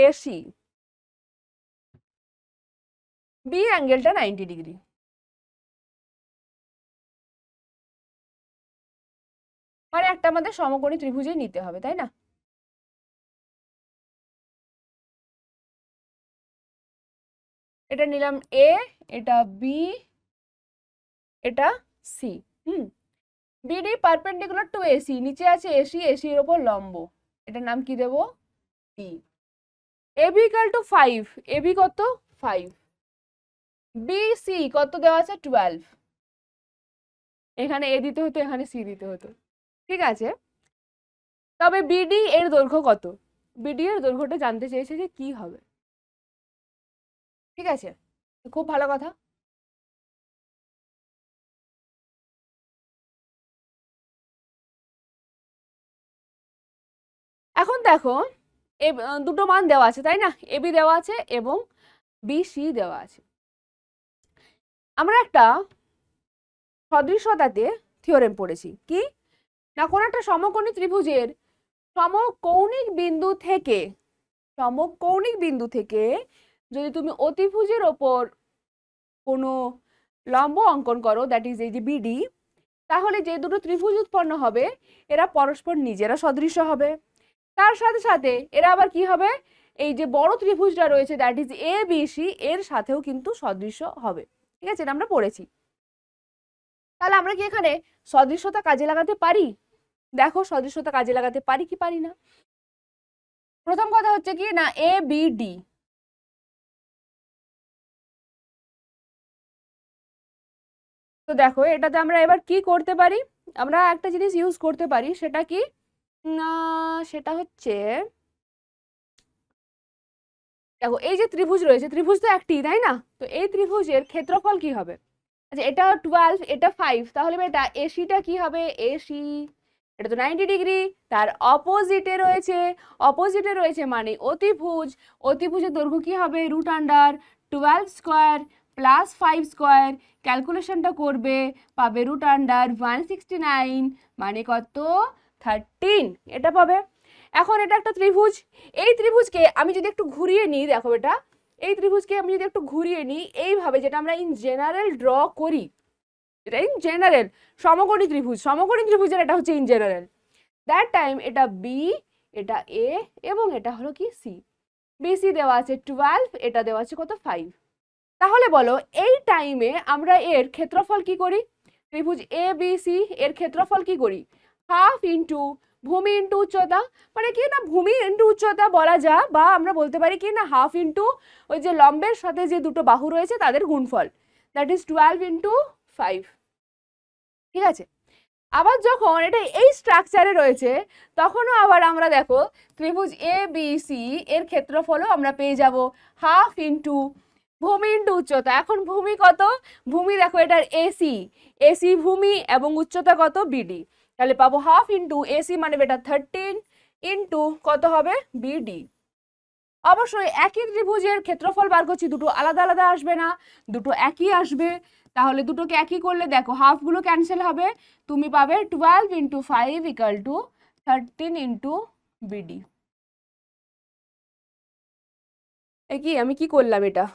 AC, B অ্যাঙ্গেলটা 90 ডিগ্রি। মানে একটা আমাদের সমকোণী ত্রিভুজে নিতে হবে, তাই না? এটা নিলাম এ, এটা বি, এটা C. BD perpendicular to AC, নিচে আছে এসি, এসি এর উপর লম্ব, এটার নাম কি দেব, B. AB equal to 5, AB কত 5, বিসি কত দেওয়া আছে 12, এখানে এ দিতে হতো, এখানে সি দিতে হতো, ঠিক আছে। তবে বিডি এর দৈর্ঘ্য কত, বিডি এর দৈর্ঘ্যটা জানতে চেয়েছে যে কি হবে, ঠিক আছে, খুব ভালো কথা। এখন দেখো দুটো মান দেওয়া আছে তাই না, এবি দেওয়া আছে এবং বিসি দেওয়া আছে। আমরা একটা সদৃশতাতে থিওরেম পড়েছি কি না, কোন একটা সমকোণী ত্রিভুজের সমকৌণিক বিন্দু থেকে যদি তুমি অতিভুজের ওপর কোনো লম্ব অঙ্কন করো, দ্যাট ইজ এই যে বিডি, তাহলে যে দুটো ত্রিভুজ উৎপন্ন হবে এরা পরস্পর নিজেরা সদৃশ্য হবে। তার সাথে সাথে এরা আবার কি হবে, এই যে বড় ত্রিভুজটা রয়েছে that is A B C এর সাথেও কিন্তু সদৃশ্য হবে। ঠিক আছে, এটা আমরা পড়েছি। তাহলে আমরা কি এখানে সদৃশ্যতা কাজে লাগাতে পারি? দেখো সদৃশ্যতা কাজে লাগাতে পারি কি পারি না। প্রথম কথা হচ্ছে কি না, এ বি ডি, তো দেখো এটাতে আমরা এবার কি করতে পারি, আমরা একটা জিনিস ইউজ করতে পারি, সেটা কি না, সেটা হচ্ছে দেখো এই যে ত্রিভুজ রয়েছে, ত্রিভুজ তো একটি তাই না, তো এই ত্রিভুজের ক্ষেত্রফল কি হবে? আচ্ছা এটা 12 এটা 5, তাহলে এটা এসিটা কি হবে, এসি এটা তো 90 ডিগ্রি, তার অপোজিটে রয়েছে মানে অতিভুজ, অতিভুজের দৈর্ঘ্য কি হবে √12 স্কয়ার প্লাস 5 স্কয়ার, ক্যালকুলেশনটা করবে পাবে √169 মানে কত 13, এটা পাবে। এখন এটা একটা ত্রিভুজ, এই ত্রিভুজকে আমি যদি একটু ঘুরিয়ে নিই, দেখো এটা এই ত্রিভুজকে আমি যদি একটু ঘুরিয়ে নিই এইভাবে, যেটা আমরা ইন জেনারেল ড্র করি, এটা ইন জেনারেল সমকোণী ত্রিভুজের এটা হচ্ছে ইন জেনারেল, দ্যাট টাইম এটা বি, এটা এ এবং এটা হলো কি সি। বিসি দেওয়া আছে 12, এটা দেওয়া আছে কত 5। তাহলে বলো এই টাইমে আমরা এর ক্ষেত্রফল কি করি, ত্রিভুজ এ বি সি এর ক্ষেত্রফল কি করি, হাফ ইন্টু ভূমি ইন্টু উচ্চতা, মানে কি না ভূমি ইন্টু উচ্চতা বলা যায়, বা আমরা বলতে পারি কি না হাফ ইন্টু ওই যে লম্বের সাথে যে দুটো বাহু রয়েছে তাদের গুণফল, দ্যাট ইজ 12 ইন্টু 5। ঠিক আছে, আবার যখন এটা এই স্ট্রাকচারে রয়েছে তখনও আবার আমরা দেখো ত্রিভুজ এ বি সি এর ক্ষেত্রফলও আমরা পেয়ে যাব হাফ ইন্টু ভূমি ইন্টু উচ্চতা। এখন ভূমি কত, ভূমি দেখো এটার এসি ভূমি এবং উচ্চতা কত বিডি, তাহলে পাবো হাফ ইন্টু এসি মানে এটা 13 ইন্টু কত হবে বিডি। অবশ্যই একই ত্রিভুজের ক্ষেত্রফল বার করছি, দুটো আলাদা আলাদা আসবে না, দুটো একই আসবে, তাহলে দুটোকে একই করলে দেখো হাফগুলো ক্যান্সেল হবে, তুমি পাবে 12 into 5 equal to 13 into BD. কি আমি কি করলাম এটা,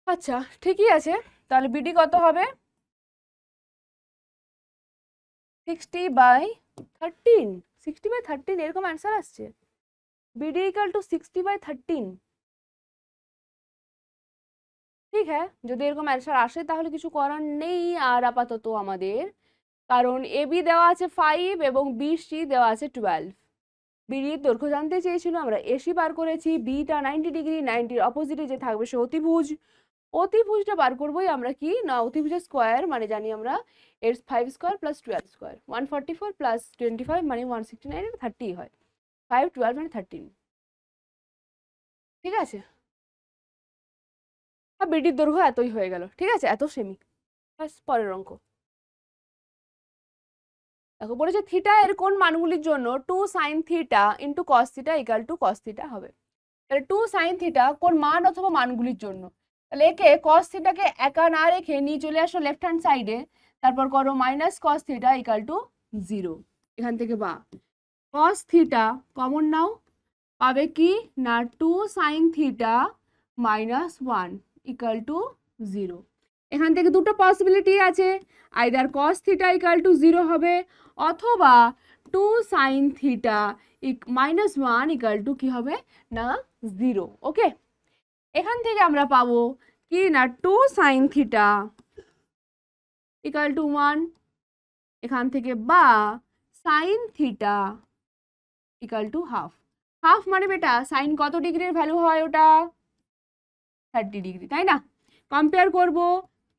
আচ্ছা ঠিকই আছে, তাহলে বিডি কত হবে 60/13, 60/13 এরকম অ্যান্সার আসছে, বিডি ইকাল টু 60/13। ঠিক হ্যাঁ, যদি এরকম অ্যান্সার আসে তাহলে কিছু করার নেই আর আপাতত আমাদের, কারণ এবি দেওয়া আছে 5 এবং বিসি দেওয়া আছে 12। বিডির দৈর্ঘ্য জানতে চেয়েছিল, আমরা এসি বার করেছি, বিটা 90 ডিগ্রি, 90-র অপোজিটে যে থাকবে সে অতিভুজ, অতিভুজটা বার করবোই আমরা কি না অতিভুজের স্কোয়ার মানে জানি আমরা এর 5 স্কোয়ার প্লাস 12 স্কোয়ার, 144 প্লাস 25 মানে 169, 30 হয়, 5 12 মানে 13। ঠিক আছে, আর বিডির দৈর্ঘ্য এতই হয়ে গেল, ঠিক আছে এত সেমি। পরের অঙ্ক দেখো বলেছে থিটা এর কোন মানগুলির জন্য 2 sin theta into cos theta equal to cos theta হবে। তাহলে 2 sin থিটা কোন মান অথবা মানগুলির জন্য, তাহলে একে কস থিটাকে একা না রেখে নিয়ে চলে আসো লেফট হ্যান্ড সাইডে, তারপর করো minus cos theta equal two 0, এখান থেকে বা কস থিটা কমন নাও, পাবে কি না 2 sin theta minus 1 equal to 0। এখান থেকে দুটো পসিবিলিটি আছে, either cos theta equal two 0 হবে অথবা 2 sin theta minus 1 equal to কি হবে না 0। ওকে, এখান থেকে আমরা পাবো কি না 2 sin থিটা ইকাল টু 1, এখান থেকে বা sin theta equal to half, half মানে বেটা সাইন কত ডিগ্রির ভ্যালু হয় ওটা 30 ডিগ্রি, তাই না, কম্পেয়ার করব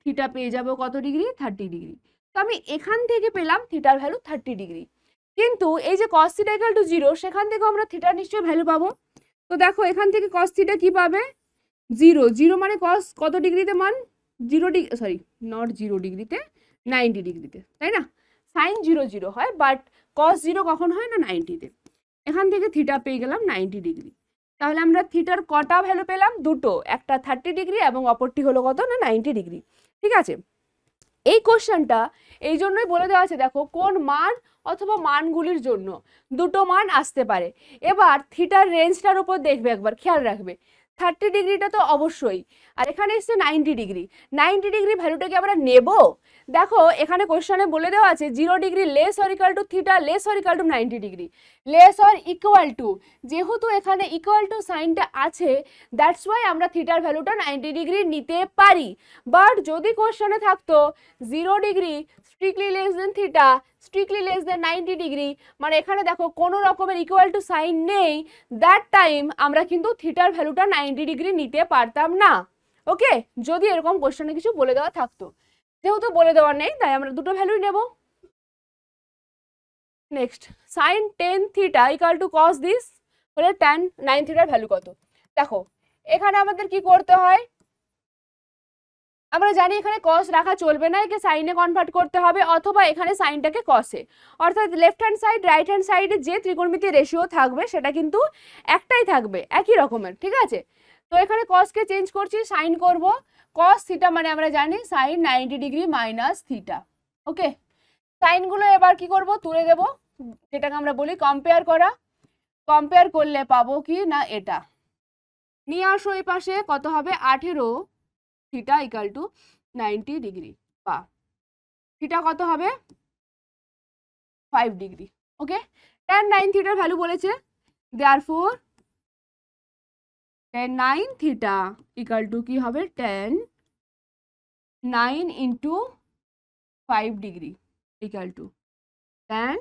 থিটা পেয়ে যাব কত ডিগ্রি 30 ডিগ্রি, তো আমি এখান থেকে পেলাম থিটার ভ্যালু 30 ডিগ্রি, কিন্তু এই যে cos থিটা ইকুয়াল টু 0 সেখান থেকে আমরা থিটার নিশ্চয়ই ভ্যালু পাবো, তো দেখো এখান থেকে cos থিটা কি পাবে 0, 0 মানে cos কত ডিগ্রিতে মান 0 ডিগ্রি, সরি নট 0 ডিগ্রিতে 90 ডিগ্রিতে, তাই না, sin 0 0 হয় বাট cos 0 কখন হয় না 90-তে, এখান থেকে থিটা পেয়ে গেলাম 90 ডিগ্রি, তাহলে আমরা থিটার কটা ভ্যালু পেলাম দুটো, একটা 30 ডিগ্রি এবং অপরটি হলো কত না 90 ডিগ্রি। ঠিক আছে, এই কোশ্চেনটা এই জন্যই বলে দেওয়া আছে, দেখো কোন মান অথবা মানগুলির জন্য দুটো মান আসতে পারে। এবার থিটার রেঞ্জটার উপর দেখবে, একবার খেয়াল রাখবে 30 ডিগ্রিটা তো অবশ্যই, আর এখানে এসছে 90 ডিগ্রি। 90 ডিগ্রি ভ্যালুটাকে আমরা নেব। দেখো এখানে কোশ্চেনে বলে দেওয়া আছে 0 degree less or equal to theta less or equal to 90 degree, less or equal to, যেহেতু এখানে ইকুয়াল টু সাইনটা আছে দ্যাটস ওয়াই আমরা থিটার ভ্যালুটা 90 ডিগ্রি নিতে পারি। বাট যদি কোশ্চেনে থাকতো 0 degree strictly less than theta strictly less than 90 degree, মানে এখানে দেখো কোনো রকমের ইকুয়াল টু সাইন নেই, দ্যাট টাইম আমরা কিন্তু থিটার ভ্যালুটা 90 ডিগ্রি নিতে পারতাম না। ওকে, যদি এরকম কোশ্চেনে কিছু বলে দেওয়া থাকতো, যেহেতু বলে দেওয়া নেই তাই আমরা দুটো ভ্যালুই নেব। Next, sine 10 theta equal to cos this হলে tan 9 থিটার ভ্যালু কত? দেখো এখানে আমাদের কি করতে হয়, আমরা জানি এখানে কস রাখা চলবে না, একে সাইনে কনভার্ট করতে হবে, অথবা এখানে সাইনটাকে কসে, অর্থাৎ left hand side right hand সাইডে যে ত্রিকোণমিতি রেশিও থাকবে সেটা কিন্তু একটাই থাকবে, একই রকমের, ঠিক আছে। তো এখানে কসকে চেঞ্জ করছি, সাইন করব, কস থিটা মানে আমরা জানি সাইন 90 ডিগ্রি মাইনাস থিটা। ওকে, সাইনগুলো এবার কি করব, তুলে দেব, যেটাকে আমরা বলি কম্পেয়ার করা। কম্পেয়ার করলে পাবো কি না, এটা নিয়ে আসো এই পাশে, কত হবে 18 থিটা ইকুয়াল টু 90 ডিগ্রি, বা থিটা কত হবে 5 ডিগ্রি। ওকে, tan 9 থিটার ভ্যালু বলেছে, therefore tan 9 theta equal two কি হবে, tan 9 into 5 degree equal to tan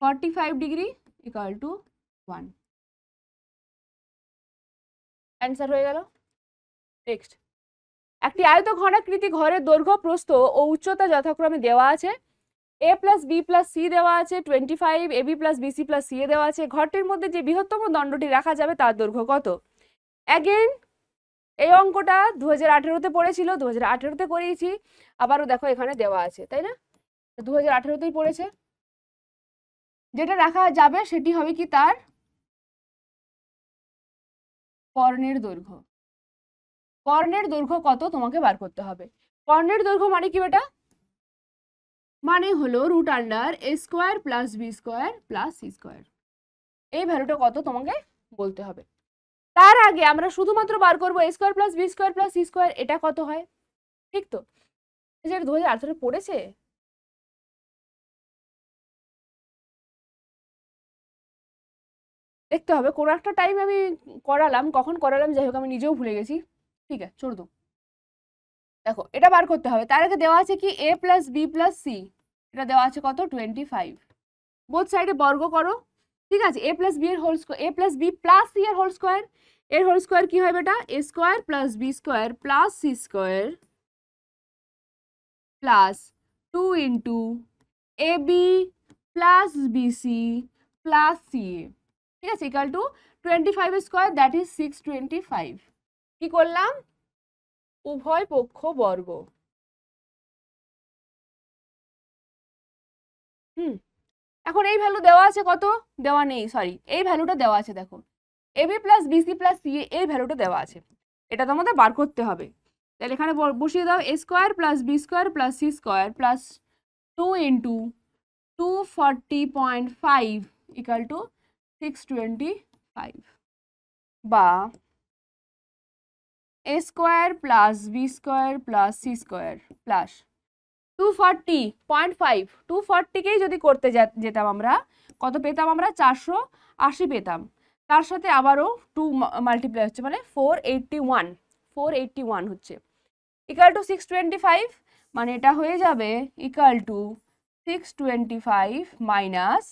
45 degree equal to 1। Answer হয়ে গেল। নেক্সট, একটি আয়তঘনাকৃতি ঘরের দৈর্ঘ্য প্রস্থ ও উচ্চতা যথাক্রমে দেওয়া আছে। a plus B plus C দেওয়া আছে 25, ab plus BC plus C A দেওয়া আছে। ঘরটির মধ্যে যে বৃহত্তম দণ্ডটি রাখা যাবে তার দৈর্ঘ্য কত? অ্যাগেন এই অঙ্কটা 2018-তে পড়েছিল, 2018-তে করিয়েছি, আবারও দেখো এখানে দেওয়া আছে, তাই না? 2018-তেই পড়েছে। যেটা রাখা যাবে সেটি হবে কি, তার কর্ণের দৈর্ঘ্য। কর্ণের দৈর্ঘ্য কত তোমাকে বার করতে হবে। কর্ণের দৈর্ঘ্য মানে কি বেটা, মানে হলো root under A square plus B square plus C square. এই ভ্যালুটা কত তোমাকে বলতে হবে। তার আগে আমরা শুধুমাত্র বার করবো A square plus B square plus C square, এটা কত হয়, ঠিক তো? যেটা 2018 পড়েছে, দেখতে হবে কোনো একটা টাইম আমি করালাম, কখন করালাম যাই হোক আমি নিজেও ভুলে গেছি, ঠিক আছে ছোড় দো। দেখো এটা বার করতে হবে, তার আগে দেওয়া আছে কি a plus B plus C, এটা দেওয়া আছে কত 25, বোথ সাইডে বর্গ করো, ঠিক আছে। a প্লাস বি এর whole square, a plus B plus C এর হোল স্কোয়ার, এর হোল স্কোয়ার কি হয় বেটা, a square plus B square plus C square plus 2 into A B plus BC plus C A, ঠিক আছে, equal to 25 square that is 625। কি করলাম, উভয় পক্ষ বর্গ। এখন এই ভ্যালু দেওয়া আছে কত, দেওয়া নেই, সরি এই ভ্যালুটা দেওয়া আছে, দেখো AB plus BC plus C এই ভ্যালুটা দেওয়া আছে, এটা তো আমাদের বার করতে হবে। তাহলে এখানে বসিয়ে দাও, A square plus B square plus C square plus 2 into 240.5 equal to 625, বা A square plus B square plus C square plus 240.5, 240কেই যদি করতে যেতাম আমরা কত পেতাম, আমরা 480 পেতাম, তার সাথে আবারও 2 মাল্টিপ্লাই হচ্ছে মানে 481 হচ্ছে, ইকুয়াল টু 625, মানে এটা হয়ে যাবে ইকুয়াল টু 625 মাইনাস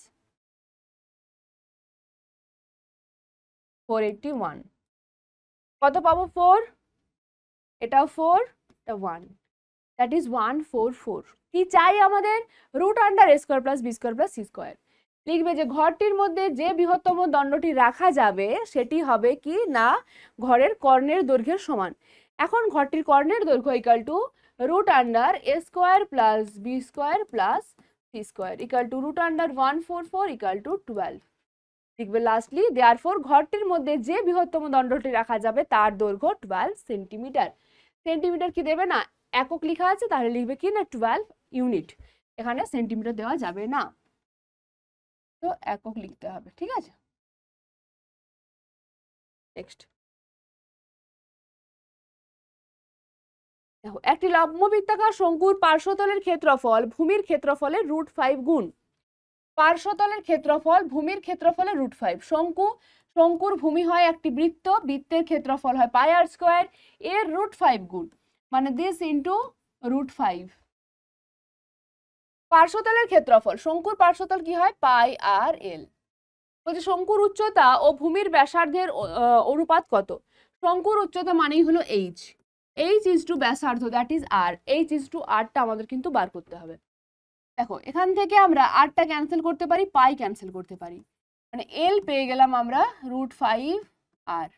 481, কত পাবো 4, এটাও 4, এটা 1, দ্যাট ইজ 144। কি চাই আমাদের, root under A square plus B square plus C square. লিখবে যে ঘরটির মধ্যে যে বৃহত্তম দণ্ডটি রাখা যাবে সেটি হবে কি না, ঘরের কর্ণের দৈর্ঘ্যের সমান। এখন ঘরটির কর্ণের দৈর্ঘ্য equal to root under A square plus B square plus C square equal to root under 144 equal to 12। লিখবে লাস্টলি দেয়ারফর ঘরটির মধ্যে যে বৃহত্তম দণ্ডটি রাখা যাবে তার দৈর্ঘ্য 12 সেন্টিমিটার। সেন্টিমিটার কি দেবে না, একক লেখা আছে, তাহলে লিখবে কি না 12 ইউনিট, এখানে সেন্টিমিটার দেওয়া যাবে না, তো একক লিখতে হবে, ঠিক আছে। নেক্সট দেখো, একটি লম্ববৃত্তাকার শঙ্কুর পার্শ্বতলের ক্ষেত্রফল ভূমির ক্ষেত্রফলের √5 গুণ। পার্শ্বতলের ক্ষেত্রফল ভূমির ক্ষেত্রফলের √5। শঙ্কুর ভূমি হয় একটি বৃত্ত, বৃত্তের ক্ষেত্রফল হয় πr², এর √5 গুণ, মানে দিস ইন্টু √5। পার্শ্বতলের ক্ষেত্রফল, শঙ্কুর পার্শ্বতল কি হয় πr/l। বলছে শঙ্কুর উচ্চতা ও ভূমির ব্যাসার্ধের অনুপাত কত। শঙ্কুর উচ্চতা মানেই হলো h ইজ টু ব্যাসার্ধ, that is r, h is two r টা আমাদের কিন্তু বার করতে হবে। দেখো এখান থেকে আমরা r টা ক্যান্সেল করতে পারি, পাই ক্যান্সেল করতে পারি, মানে l পেয়ে গেলাম আমরা √5r।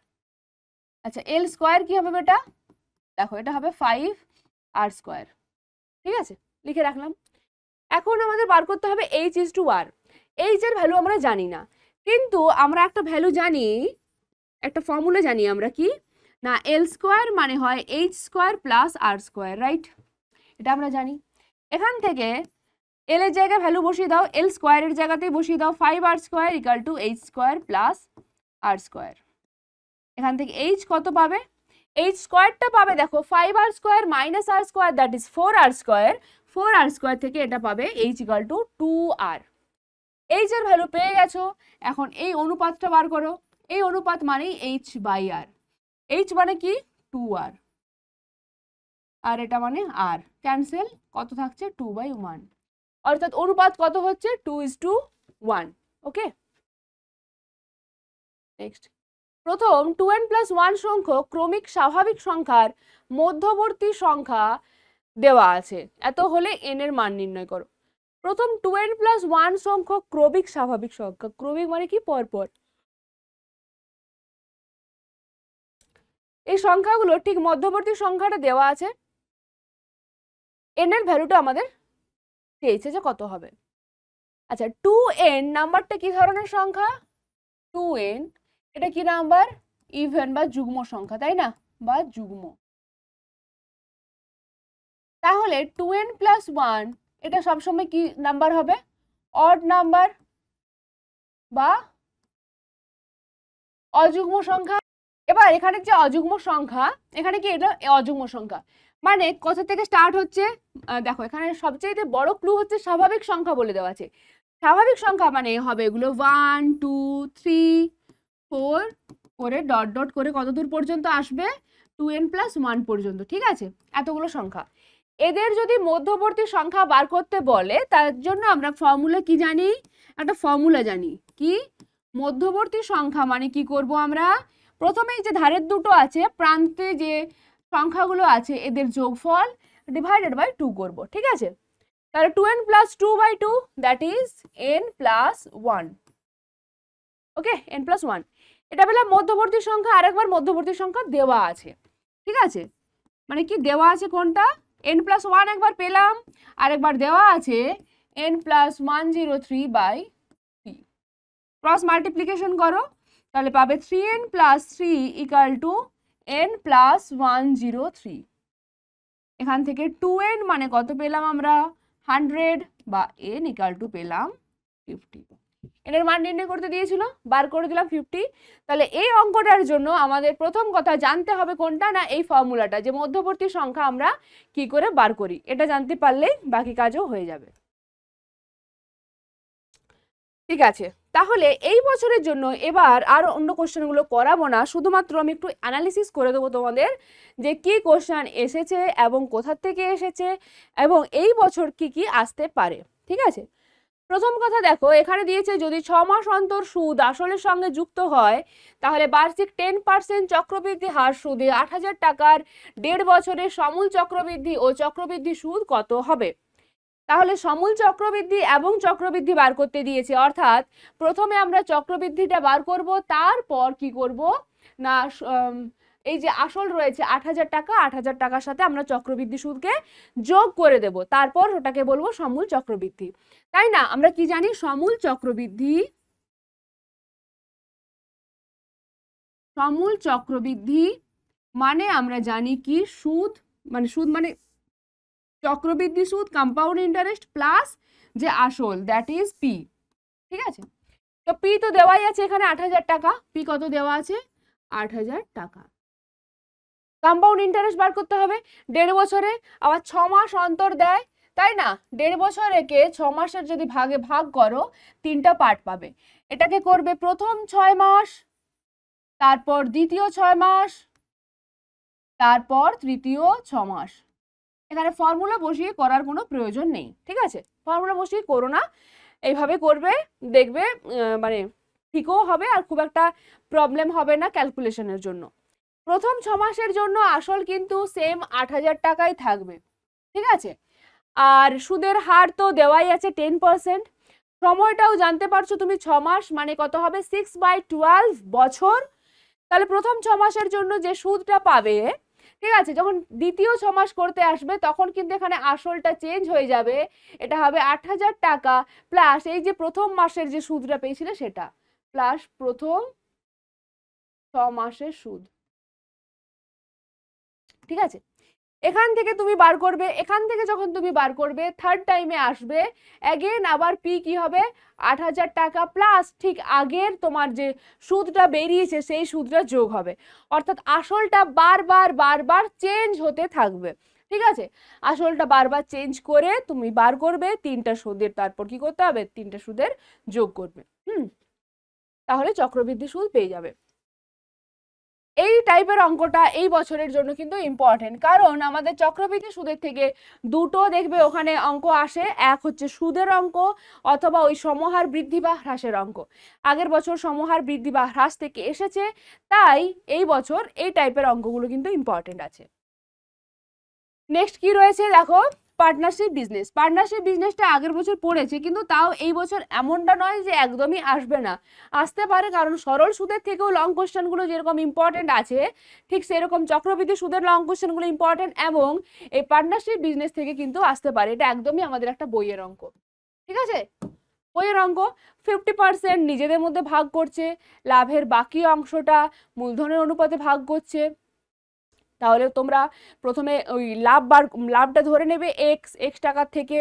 আচ্ছা l স্কয়ার কি হবে বেটা, দেখো এটা হবে 5r², ঠিক আছে, লিখে রাখলাম। এখন আমাদের বার করতে হবে h is two r। h এর ভ্যালু আমরা জানি না, কিন্তু আমরা একটা ভ্যালু জানি, একটা ফর্মুলা জানি আমরা, কি না l² মানে হয় h² প্লাস r², রাইট, এটা আমরা জানি। এখান থেকে l এর জায়গায় ভ্যালু বসিয়ে দাও, l² এর জায়গাতেই বসিয়ে দাও 5r² equal to h² plus r²। এখান থেকে h কত পাবে, h² পাবে দেখো 5r² minus r², that is 4r²। 4r² থেকে এটা পাবে h equal to 2r। h এর ভ্যালু পেয়ে গেছো, এখন এই অনুপাতটা বার করো। এই অনুপাত মানেই h/r, h মানে কি 2r, আর এটা মানে r, ক্যান্সেল, কত থাকছে 2/1, অর্থাৎ অনুপাত কত হচ্ছে 2:1। ওকে, নেক্সট প্রথম 2n + 1 সংখ্যক ক্রমিক স্বাভাবিক সংখ্যার মধ্যবর্তী সংখ্যা দেওয়া আছে, এত হলে n এর মান নির্ণয় করো। প্রথম 2n + 1 সংখ্যক ক্রমিক স্বাভাবিক সংখ্যা, ক্রমিক মানে কি পরপর, এই সংখ্যাগুলো ঠিক মধ্যবর্তী সংখ্যাটা দেওয়া আছে, n এর ভ্যালুটা আমাদের চেয়েছে যে কত হবে। আচ্ছা 2n নাম্বারটা কি ধরনের সংখ্যা, 2n এটা কি নাম্বার, ইভেন বা যুগ্ম সংখ্যা, তাই না, বা যুগ্ম। তাহলে 2n + 1 এটা সবসময় কি নাম্বার হবে, অড নাম্বার বা অযুগ্ম সংখ্যা। এবার এখানে যে অযুগ্ম সংখ্যা, এখানে কি এটা অযুগ্ম সংখ্যা, মানে কোথা থেকে স্টার্ট হচ্ছে, দেখো এখানে সবচেয়ে বড় ক্লু হচ্ছে স্বাভাবিক সংখ্যা বলে দেওয়া আছে। স্বাভাবিক সংখ্যা মানে হবে এগুলো 1 2 3 4 করে ডট ডট করে কত দূর পর্যন্ত আসবে, 2n + 1 পর্যন্ত, ঠিক আছে, এতগুলো সংখ্যা। এদের যদি মধ্যবর্তী সংখ্যা বার করতে বলে, তার জন্য আমরা ফর্মুলা কি জানি, একটা ফর্মুলা জানি, কি মধ্যবর্তী সংখ্যা মানে কি করব আমরা, প্রথমেই যে ধারের দুটো আছে, প্রান্তে যে সংখ্যাগুলো আছে এদের যোগফল ডিভাইডেড বাই 2 করব, ঠিক আছে। তাহলে 2n + 2/2, that is n + 1। Okay, n + 1 এটা পেলাম মধ্যবর্তী সংখ্যা, আরেকবার মধ্যবর্তী সংখ্যা দেওয়া আছে, ঠিক আছে, মানে কি দেওয়া আছে কোনটা, n + 1 একবার পেলাম, আরেকবার দেওয়া আছে n + 103/3। ক্রস মাল্টিপ্লিকেশন করো, তাহলে পাবে 3n + 3 = n + 103। এখান থেকে 2n মানে কত পেলাম আমরা 100, বা n = পেলাম 50। এর মান নির্ণয় করতে দিয়েছিল, বার করে দিলাম 50। তাহলে এই অঙ্কটার জন্য আমাদের প্রথম কথা জানতে হবে কোনটা, না এই ফর্মুলাটা, যে মধ্যবর্তী সংখ্যা আমরা কি করে বার করি, এটা জানতে পারলেই বাকি কাজও হয়ে যাবে। ঠিক আছে, তাহলে এই বছরের জন্য এবার আর অন্য কোশ্চেনগুলো করাবো না, শুধুমাত্র আমি একটু অ্যানালিসিস করে দেবো তোমাদের, যে কি কোশ্চেন এসেছে এবং কোথা থেকে এসেছে এবং এই বছর কি কি আসতে পারে, ঠিক আছে। প্রথম কথা দেখো, এখানে দিয়েছে যদি 6 মাস অন্তর সুদ আসলের সঙ্গে যুক্ত হয়, তাহলে বার্ষিক 10% চক্রবৃদ্ধি হার সুদে 8,000 টাকার 1.5 বছরের সমূল চক্রবৃদ্ধি ও চক্রবৃদ্ধি সুদ কত হবে। তাহলে সমূল চক্রবৃদ্ধি এবং চক্রবৃদ্ধি বার করতে দিয়েছে, অর্থাৎ প্রথমে আমরা চক্রবৃদ্ধিটা বার করব, তারপর কি করব না এই যে আসল রয়েছে 8,000 টাকা, 8,000 টাকার সাথে আমরা চক্রবৃদ্ধি সুদকে যোগ করে দেব, তারপর ওটাকে বলবো সমূল চক্রবৃদ্ধি, তাই না। আমরা কি জানি, সমূল চক্রবৃদ্ধি মানে আমরা জানি কি সুদ মানে চক্রবৃদ্ধি সুদ, কম্পাউন্ড ইন্টারেস্ট প্লাস যে আসল, দ্যাট ইজ পি, ঠিক আছে। তো পি তো দেওয়াই আছে এখানে 8,000 টাকা, পি কত দেওয়া আছে 8,000 টাকা। কম্পাউন্ড ইন্টারেস্ট বার করতে হবে 1.5 বছরে, আবার 6 মাস অন্তর দেয়, তাই না? 1.5 বছরকে 6 মাসের যদি ভাগে ভাগ করো 3টা পার্ট পাবে। এটাকে করবে প্রথম 6 মাস, তারপর দ্বিতীয় 6 মাস, তারপর তৃতীয় 6 মাস। এখানে ফর্মুলা বসিয়ে করার কোনো প্রয়োজন নেই, ঠিক আছে? ফর্মুলা বসিয়ে করো না, এইভাবে করবে, দেখবে মানে ঠিকও হবে আর খুব একটা প্রবলেম হবে না ক্যালকুলেশনের জন্য। প্রথম 6 মাসের জন্য আসল কিন্তু সেম 8,000 টাকাই থাকবে, ঠিক আছে? আর সুদের হার তো দেওয়াই আছে 10%। সময়টাও জানতে পারছো তুমি, 6 মাস মানে কত হবে? 6/12 বছর। তাহলে প্রথম 6 মাসের জন্য যে সুদটা পাবে, ঠিক আছে, যখন দ্বিতীয় 6 মাস করতে আসবে তখন কিন্তু এখানে আসলটা চেঞ্জ হয়ে যাবে, এটা হবে 8,000 টাকা প্লাস এই যে প্রথম মাসের যে সুদটা পেয়েছিলে সেটা, প্লাস প্রথম 6 মাসের সুদ, ঠিক আছে? এখান থেকে তুমি বার করবে, এখান থেকে যখন তুমি বার করবে থার্ড টাইমে আসবে অ্যাগেন, আবার পি কি হবে? 8,000 টাকা প্লাস ঠিক আগের তোমার যে সুদটা বেরিয়েছে সেই সুদটা যোগ হবে, অর্থাৎ আসলটা বারবার বারবার চেঞ্জ হতে থাকবে, ঠিক আছে? আসলটা বারবার চেঞ্জ করে তুমি বার করবে 3টা সুদের, তারপর কি করতে হবে? 3টা সুদের যোগ করবে, তাহলে চক্রবৃদ্ধি সুদ পেয়ে যাবে। এই টাইপের অঙ্কটা এই বছরের জন্য কিন্তু ইম্পর্টেন্ট, কারণ আমাদের চক্রবৃদ্ধি সুদের থেকে দুটো দেখবে ওখানে অঙ্ক আসে, এক হচ্ছে সুদের অঙ্ক অথবা ওই সমহার বৃদ্ধি বা হ্রাসের অঙ্ক। আগের বছর সমহার বৃদ্ধি বা হ্রাস থেকে এসেছে, তাই এই বছর এই টাইপের অঙ্কগুলো কিন্তু ইম্পর্টেন্ট আছে। নেক্সট কি রয়েছে দেখো, পার্টনারশিপ বিজনেস। পার্টনারশিপ বিজনেসটা আগের বছর পড়েছে, কিন্তু তাও এই বছর এমনটা নয় যে একদমই আসবে না, আসতে পারে, কারণ সরল সুদের থেকেও লং কোশ্চেনগুলো যেরকম ইম্পর্টেন্ট আছে ঠিক সেরকম চক্রবৃদ্ধি সুদের লং কোশ্চেনগুলো ইম্পর্টেন্ট, এবং এই পার্টনারশিপ বিজনেস থেকে কিন্তু আসতে পারে। এটা একদমই আমাদের একটা বইয়ের অঙ্ক, ঠিক আছে? বইয়ের অঙ্ক 50% নিজেদের মধ্যে ভাগ করছে, লাভের বাকি অংশটা মূলধনের অনুপাতে ভাগ করছে। তাহলে তোমরা প্রথমে ওই লাভটা ধরে নেবে এক্স টাকার থেকে।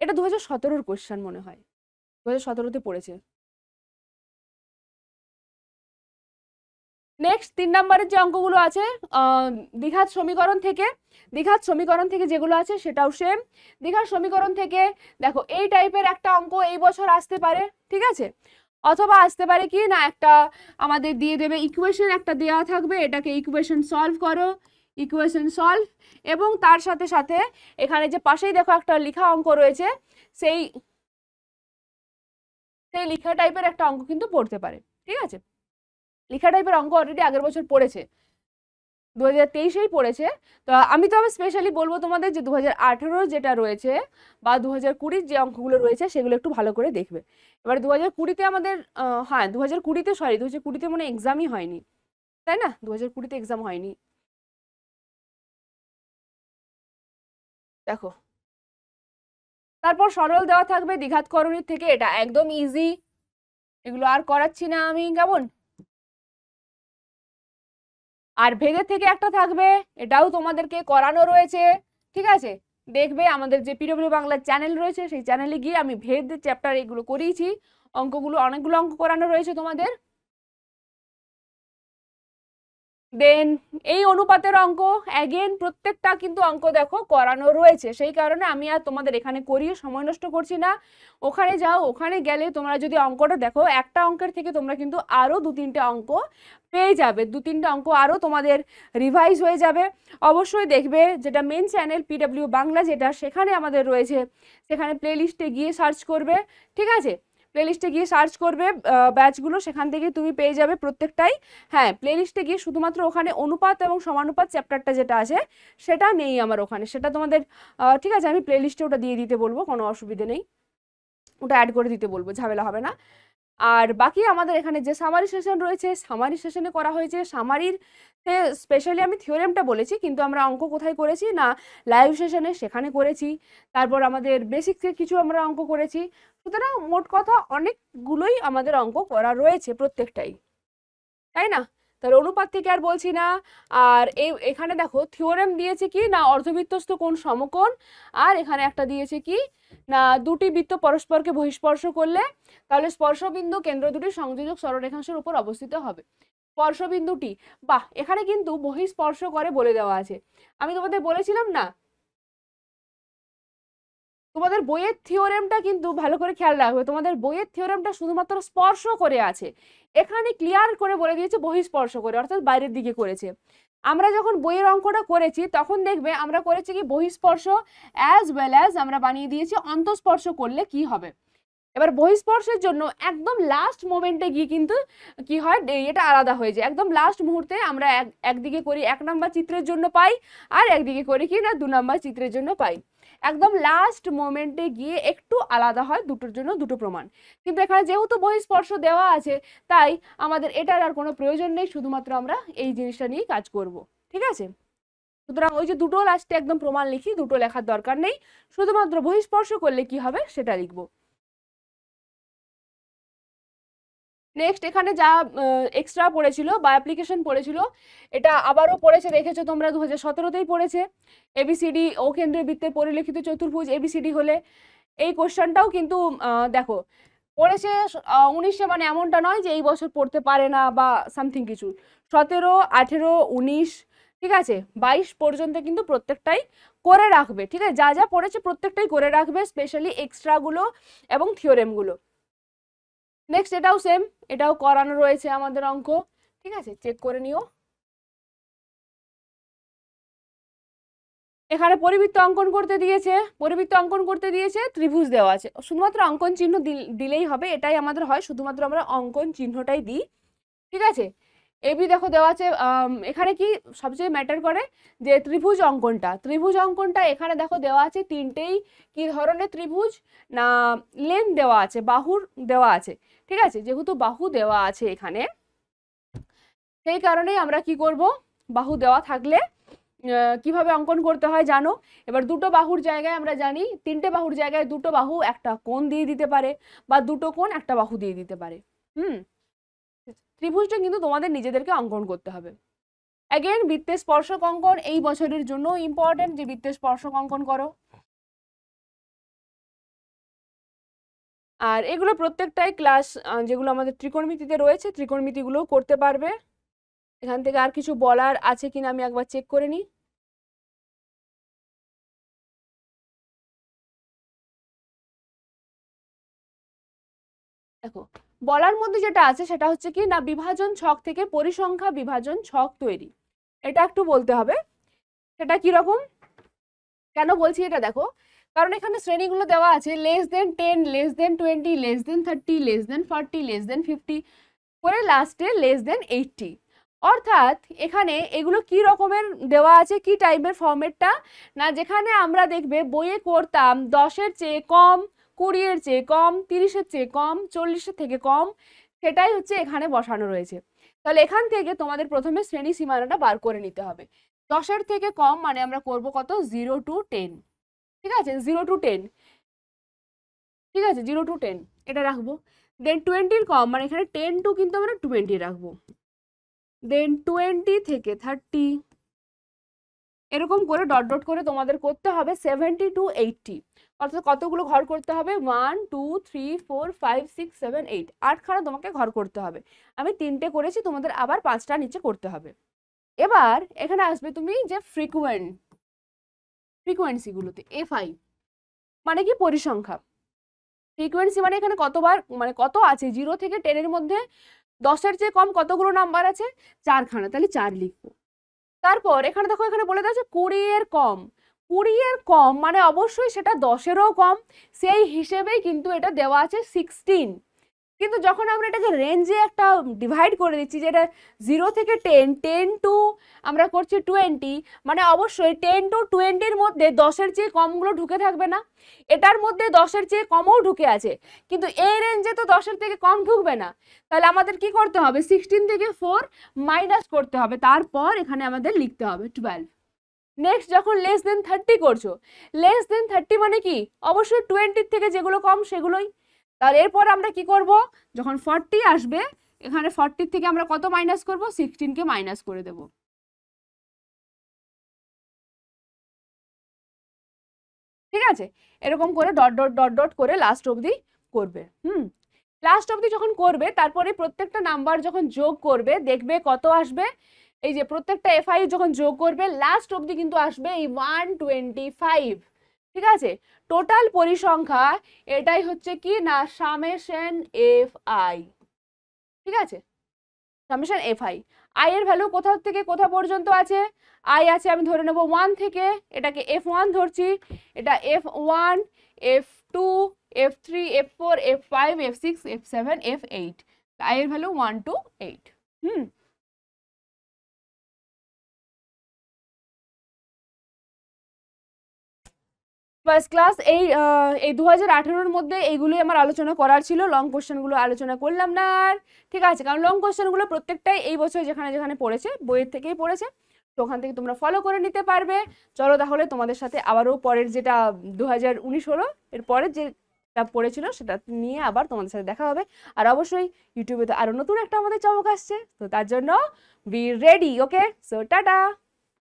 এটা 2017-র কোশ্চেন মনে হয়, 2017-তে পড়েছে। নেক্সট 3 নম্বরের যে অঙ্কগুলো আছে দ্বিঘাত সমীকরণ থেকে, দ্বিঘাত সমীকরণ থেকে যেগুলো আছে সেটাও সেম। দ্বিঘাত সমীকরণ থেকে দেখো এই টাইপের একটা অঙ্ক এই বছর আসতে পারে, ঠিক আছে? অথবা আসতে পারে কি না, একটা আমাদের দিয়ে দেবে ইকুয়েশন, একটা দেওয়া থাকবে, এটাকে ইকুয়েশন সলভ করো, ইকুয়েশন সলভ, এবং তার সাথে সাথে এখানে যে পাশেই দেখো একটা লেখা অঙ্ক রয়েছে, সেই লেখা টাইপের একটা অঙ্ক কিন্তু পড়তে পারে, ঠিক আছে? লেখা টাইপের অঙ্ক অলরেডি আগের বছর পড়েছে, 2023-এই পড়েছে। তো আমি তো স্পেশালি বলবো তোমাদের যে 2018 যেটা রয়েছে বা 2020 যে অঙ্কগুলো রয়েছে সেগুলো একটু ভালো করে দেখবে। এবার 2020-তে আমাদের হ্যাঁ 2020-তে সরি 2020-তে মনে এক্সামই হয়নি, তাই না? 2020-তে এক্সাম হয়নি। দেখো তারপর সরল দেওয়া থাকবে দ্বিঘাত করণীর থেকে, এটা একদম ইজি, এগুলো আর করাচ্ছি না আমি, কেমন? আর ভেদের থেকে একটা থাকবে, এটাও তোমাদেরকে করানো রয়েছে, ঠিক আছে? দেখবে আমাদের যে পিডব্লিউ বাংলার চ্যানেল রয়েছে সেই চ্যানেলে গিয়ে আমি ভেদ চ্যাপ্টার এগুলো করিয়েছি, অঙ্কগুলো অনেকগুলো অঙ্ক করানো রয়েছে তোমাদের। দেন এই অনুপাতের অঙ্ক অ্যাগেন প্রত্যেকটা কিন্তু অঙ্ক দেখো করানো রয়েছে, সেই কারণে আমি আর তোমাদের এখানে করিয়ে সময় নষ্ট করছি না। ওখানে যাও, ওখানে গেলে তোমরা যদি অঙ্কটা দেখো একটা অঙ্কের থেকে তোমরা কিন্তু আরও 2-3টে অঙ্ক পেয়ে যাবে, 2-3টে অঙ্ক আরও তোমাদের রিভাইজ হয়ে যাবে। অবশ্যই দেখবে যেটা মেন চ্যানেল পিডব্লিউ বাংলা যেটা, সেখানে আমাদের রয়েছে, সেখানে প্লেলিস্টে গিয়ে সার্চ করবে, ঠিক আছে? প্লেলিস্টে গিয়ে সার্চ করবে ব্যাচগুলো, সেখান থেকে তুমি পেয়ে যাবে প্রত্যেকটাই। হ্যাঁ, প্লেলিস্টে গিয়ে শুধুমাত্র ওখানে অনুপাত এবং সমানুপাত চ্যাপ্টারটা যেটা আছে সেটা নেই আমার ওখানে, সেটা তোমাদের ঠিক আছে আমি প্লেলিস্টে ওটা দিয়ে দিতে বলবো, কোনো অসুবিধে নেই, ওটা অ্যাড করে দিতে বলবো, ঝামেলা হবে না। আর বাকি আমাদের এখানে যে সামারি সেশন রয়েছে, সামারি সেশনে করা হয়েছে, সামারির স্পেশালি আমি থিওরেমটা বলেছি, কিন্তু আমরা অঙ্ক কোথায় করেছি না লাইভ সেশনে, সেখানে করেছি। তারপর আমাদের বেসিক্সের কিছু আমরা অঙ্ক করেছি, সুতরাং মোট কথা অনেকগুলোই আমাদের অঙ্ক করা রয়েছে প্রত্যেকটাই, তাই না? তাহলে অনুপাত থেকে আর বলছি না। আর এখানে দেখো থিওরেম দিয়েছে কি না অর্ধবৃত্তস্থ কোণ সমকোণ, আর এখানে একটা দিয়েছে কি না দুটি বৃত্ত পরস্পরকে বহিঃস্পর্শ করলে তাহলে স্পর্শবিন্দু কেন্দ্র দুটি সংযোজক সরলরেখাংশের উপর অবস্থিত হবে। স্পর্শবিন্দুটি, বাহ, এখানে কিন্তু বহিঃস্পর্শ করে বলে দেওয়া আছে। আমি তোমাদের বলেছিলাম না, তোমাদের বইয়ের থিওরেমটা কিন্তু ভালো করে খেয়াল রাখবে, তোমাদের বইয়ের থিওরেমটা শুধুমাত্র স্পর্শ করে আছে, এখানে ক্লিয়ার করে বলে দিয়েছে বহিঃস্পর্শ করে, অর্থাৎ বাইরের দিকে করেছে। আমরা যখন বইয়ের অঙ্কটা করেছি তখন দেখবে আমরা করেছি কি বহিঃস্পর্শ অ্যাজ ওয়েল অ্যাজ আমরা বানিয়ে দিয়েছি অন্তঃস্পর্শ করলে কি হবে। এবার বহিঃস্পর্শের জন্য একদম লাস্ট মোমেন্টে গিয়ে কিন্তু কি হয়, এটা আলাদা হয়ে যায়। একদম লাস্ট মুহূর্তে আমরা একদিকে করি 1 নাম্বার চিত্রের জন্য পাই, আর একদিকে করি কি না 2 নাম্বার চিত্রের জন্য পাই। একদম লাস্ট মোমেন্টে গিয়ে একটু আলাদা হয়, দুটোর জন্য দুটো প্রমাণ। কিন্তু এখানে যেহেতু বহিঃস্পর্শ দেওয়া আছে তাই আমাদের এটার আর কোনো প্রয়োজন নেই, শুধুমাত্র আমরা এই জিনিসটা নিয়েই কাজ করব, ঠিক আছে। সুতরাং ওই যে দুটো লাস্টে একদম প্রমাণ লিখি, দুটো লেখার দরকার নেই, শুধুমাত্র বহিঃস্পর্শ করলে কি হবে সেটা লিখবো। নেক্সট এখানে যা এক্সট্রা পড়েছিল বা অ্যাপ্লিকেশন পড়েছিল, এটা আবারও পড়েছে, দেখেছো তোমরা 2017তেই পড়েছে। এবিসিডি ও কেন্দ্রীয় বৃত্তের পরিলেখিত চতুর্ভুজ এবিসিডি হলে, এই কোশ্চেনটাও কিন্তু দেখো পড়েছে 19-এ, মানে এমনটা নয় যে এই বছর পড়তে পারে না বা সামথিং কিছু। 17, 18, 19, ঠিক আছে, 22 পর্যন্ত কিন্তু প্রত্যেকটাই করে রাখবে, ঠিক আছে। যা যা পড়েছে প্রত্যেকটাই করে রাখবে, স্পেশালি এক্সট্রাগুলো এবং থিওরেমগুলো। নেক্সট এটাও সেম, এটাও করানো রয়েছে আমাদের অঙ্ক, ঠিক আছে, চেক করে নিও। এখানে পরিবৃত্ত অঙ্কন করতে দিয়েছে, পরিবৃত্ত অঙ্কন করতে দিয়েছে, ত্রিভুজ দেওয়া আছে, শুধুমাত্র অঙ্কন চিহ্ন দিলেই হবে, এটাই আমাদের হয়, শুধুমাত্র আমরা অঙ্কন চিহ্নটাই দিই, ঠিক আছে। এবি দেখো দেওয়া আছে, এখানে কি সবচেয়ে ম্যাটার করে যে ত্রিভুজ অঙ্কনটা, ত্রিভুজ অঙ্কনটা এখানে দেখো দেওয়া আছে তিনটেই কি ধরনের ত্রিভুজ না, লেন্থ দেওয়া আছে, বাহুর দেওয়া আছে, ঠিক আছে। যেহেতু বাহু দেওয়া আছে এখানে, সেই কারণেই আমরা কি করব, বাহু দেওয়া থাকলে কিভাবে অঙ্কন করতে হয় জানো। এবার দুটো বাহুর জায়গায় আমরা জানি, তিনটে বাহুর জায়গায় দুটো বাহু একটা কোণ দিয়ে দিতে পারে, বা দুটো কোণ একটা বাহু দিয়ে দিতে পারে। ত্রিভুজটা কিন্তু তোমাদের নিজেদেরকে অঙ্কন করতে হবে। অ্যাগেন বৃত্তের স্পর্শক অঙ্কন এই বছরের জন্য ইম্পর্টেন্ট, যে বৃত্তের স্পর্শক অঙ্কন করো। আর এগুলো প্রত্যেকটাই ক্লাস যেগুলো আমাদের ত্রিকোণমিতিতে রয়েছে, ত্রিকোণমিতিগুলোও করতে পারবে। এখান থেকে আর কিছু বলার আছে কিনা আমি একবার চেক করে নিই। দেখো বলার মধ্যে যেটা আছে সেটা হচ্ছে কি না, বিভাজন ছক থেকে পরিসংখ্যা বিভাজন ছক তৈরি, এটা একটু বলতে হবে। সেটা কিরকম, কেন বলছি এটা দেখো, কারণ এখানে শ্রেণীগুলো দেওয়া আছে <10, <20, <30, <40, <50 করে লাস্টে <80। অর্থাৎ এখানে এগুলো কি রকমের দেওয়া আছে, কি টাইপের ফরম্যাটটা না, যেখানে আমরা দেখবে বইয়ে করতাম 10-এর চেয়ে কম, 20-এর চেয়ে কম, 30-এর চেয়ে কম, 40-এর থেকে কম, সেটাই হচ্ছে এখানে বসানো রয়েছে। তাহলে এখান থেকে তোমাদের প্রথমে শ্রেণী সীমানাটা বার করে নিতে হবে। 10-এর থেকে কম মানে আমরা করব কত, 0 to 10, ঠিক আছে, 0 to 10, ঠিক আছে, 0 to 10 এটা রাখবো। দেন 20-এর কম মানে এখানে 10 to কিন্তু আমরা 20 রাখবো। দেন 20 থেকে 30, এরকম করে ডট ডট করে তোমাদের করতে হবে 70 to 80, অর্থাৎ কতগুলো ঘর করতে হবে, 1 2 3 4 5 6 7 8, 8খানা তোমাকে ঘর করতে হবে। আমি 3টে করেছি, তোমাদের আবার 5টা নিচে করতে হবে। এবার এখানে আসবে তুমি যে ফ্রিকোয়েন্সিগুলোতে, এফআই মানে কি পরিসংখ্যা, ফ্রিকোয়েন্সি মানে এখানে কতবার মানে কত আছে, 0 থেকে 10-এর মধ্যে 10-এর চেয়ে কম কতগুলো নাম্বার আছে, 4খানা, তাহলে 4 লিখবো। তারপর এখানে দেখো, এখানে বলে দেওয়া আছে 20-এর কম, 20-এর কম মানে অবশ্যই সেটা 10-এরও কম, সেই হিসেবেই কিন্তু এটা দেওয়া আছে 16। কিন্তু যখন আমরা এটাকে রেঞ্জে একটা ডিভাইড করে দিচ্ছি, যেটা 0 থেকে 10, 10 টু আমরা করছি 20, মানে অবশ্যই 10 to 20-এর মধ্যে 10-এর চেয়ে কমগুলো ঢুকে থাকবে না, এটার মধ্যে 10-এর চেয়ে কমও ঢুকে আছে, কিন্তু এই রেঞ্জে তো 10-এর থেকে কম ঢুকবে না। তাহলে আমাদের কি করতে হবে, 16 থেকে 4 মাইনাস করতে হবে, তারপর এখানে আমাদের লিখতে হবে 12। নেক্সট যখন <30 করছো, <30 মানে কি, অবশ্যই 20-এর থেকে যেগুলো কম সেগুলোই। তাহলে এরপর আমরা কি করব, যখন 40 আসবে এখানে 40 থেকে আমরা কত মাইনাস করব, 16কে মাইনাস করে দেব, ঠিক আছে। এরকম করে ডট ডট ডট ডট করে লাস্ট অবধি করবে। লাস্ট অবধি যখন করবে তারপরে প্রত্যেকটা নাম্বার যখন যোগ করবে দেখবে কত আসবে। এই যে প্রত্যেকটা এফআই যখন যোগ করবে লাস্ট অবধি কিন্তু আসবে এই 125। ঠিক আছে, টোটাল পরিসংখ্যা এটাই হচ্ছে কি না সামেশন এফ আই। ঠিক আছে, সামেশন এফ আই। আই এর ভ্যালু কোথা থেকে কোথা পর্যন্ত আছে? আই আছে আমি ধরে নেব 1 থেকে, এটাকে F1 ধরছি, এটা F1, F2, F3, F4, F5, F6, F7, F8। I এর ভ্যালু 1 to 8। ফার্স্ট ক্লাস এই 2018-র মধ্যে এইগুলোই আমার আলোচনা করার ছিল, লং কোশ্চেনগুলো আলোচনা করলাম না আর। ঠিক আছে, কারণ লং কোশ্চেনগুলো প্রত্যেকটাই এই বছর যেখানে যেখানে পড়েছে বইয়ের থেকেই পড়েছে, তো ওখান থেকে তোমরা ফলো করে নিতে পারবে। চলো তাহলে তোমাদের সাথে আবারও পরের যেটা 2019 হলো এর পরের যেটা পড়েছিল সেটা নিয়ে আবার তোমাদের সাথে দেখা হবে। আর অবশ্যই ইউটিউবে তো আরো নতুন একটা আমাদের চমক আসছে, তো তার জন্য বি রেডি। ওকে, সো টাটা।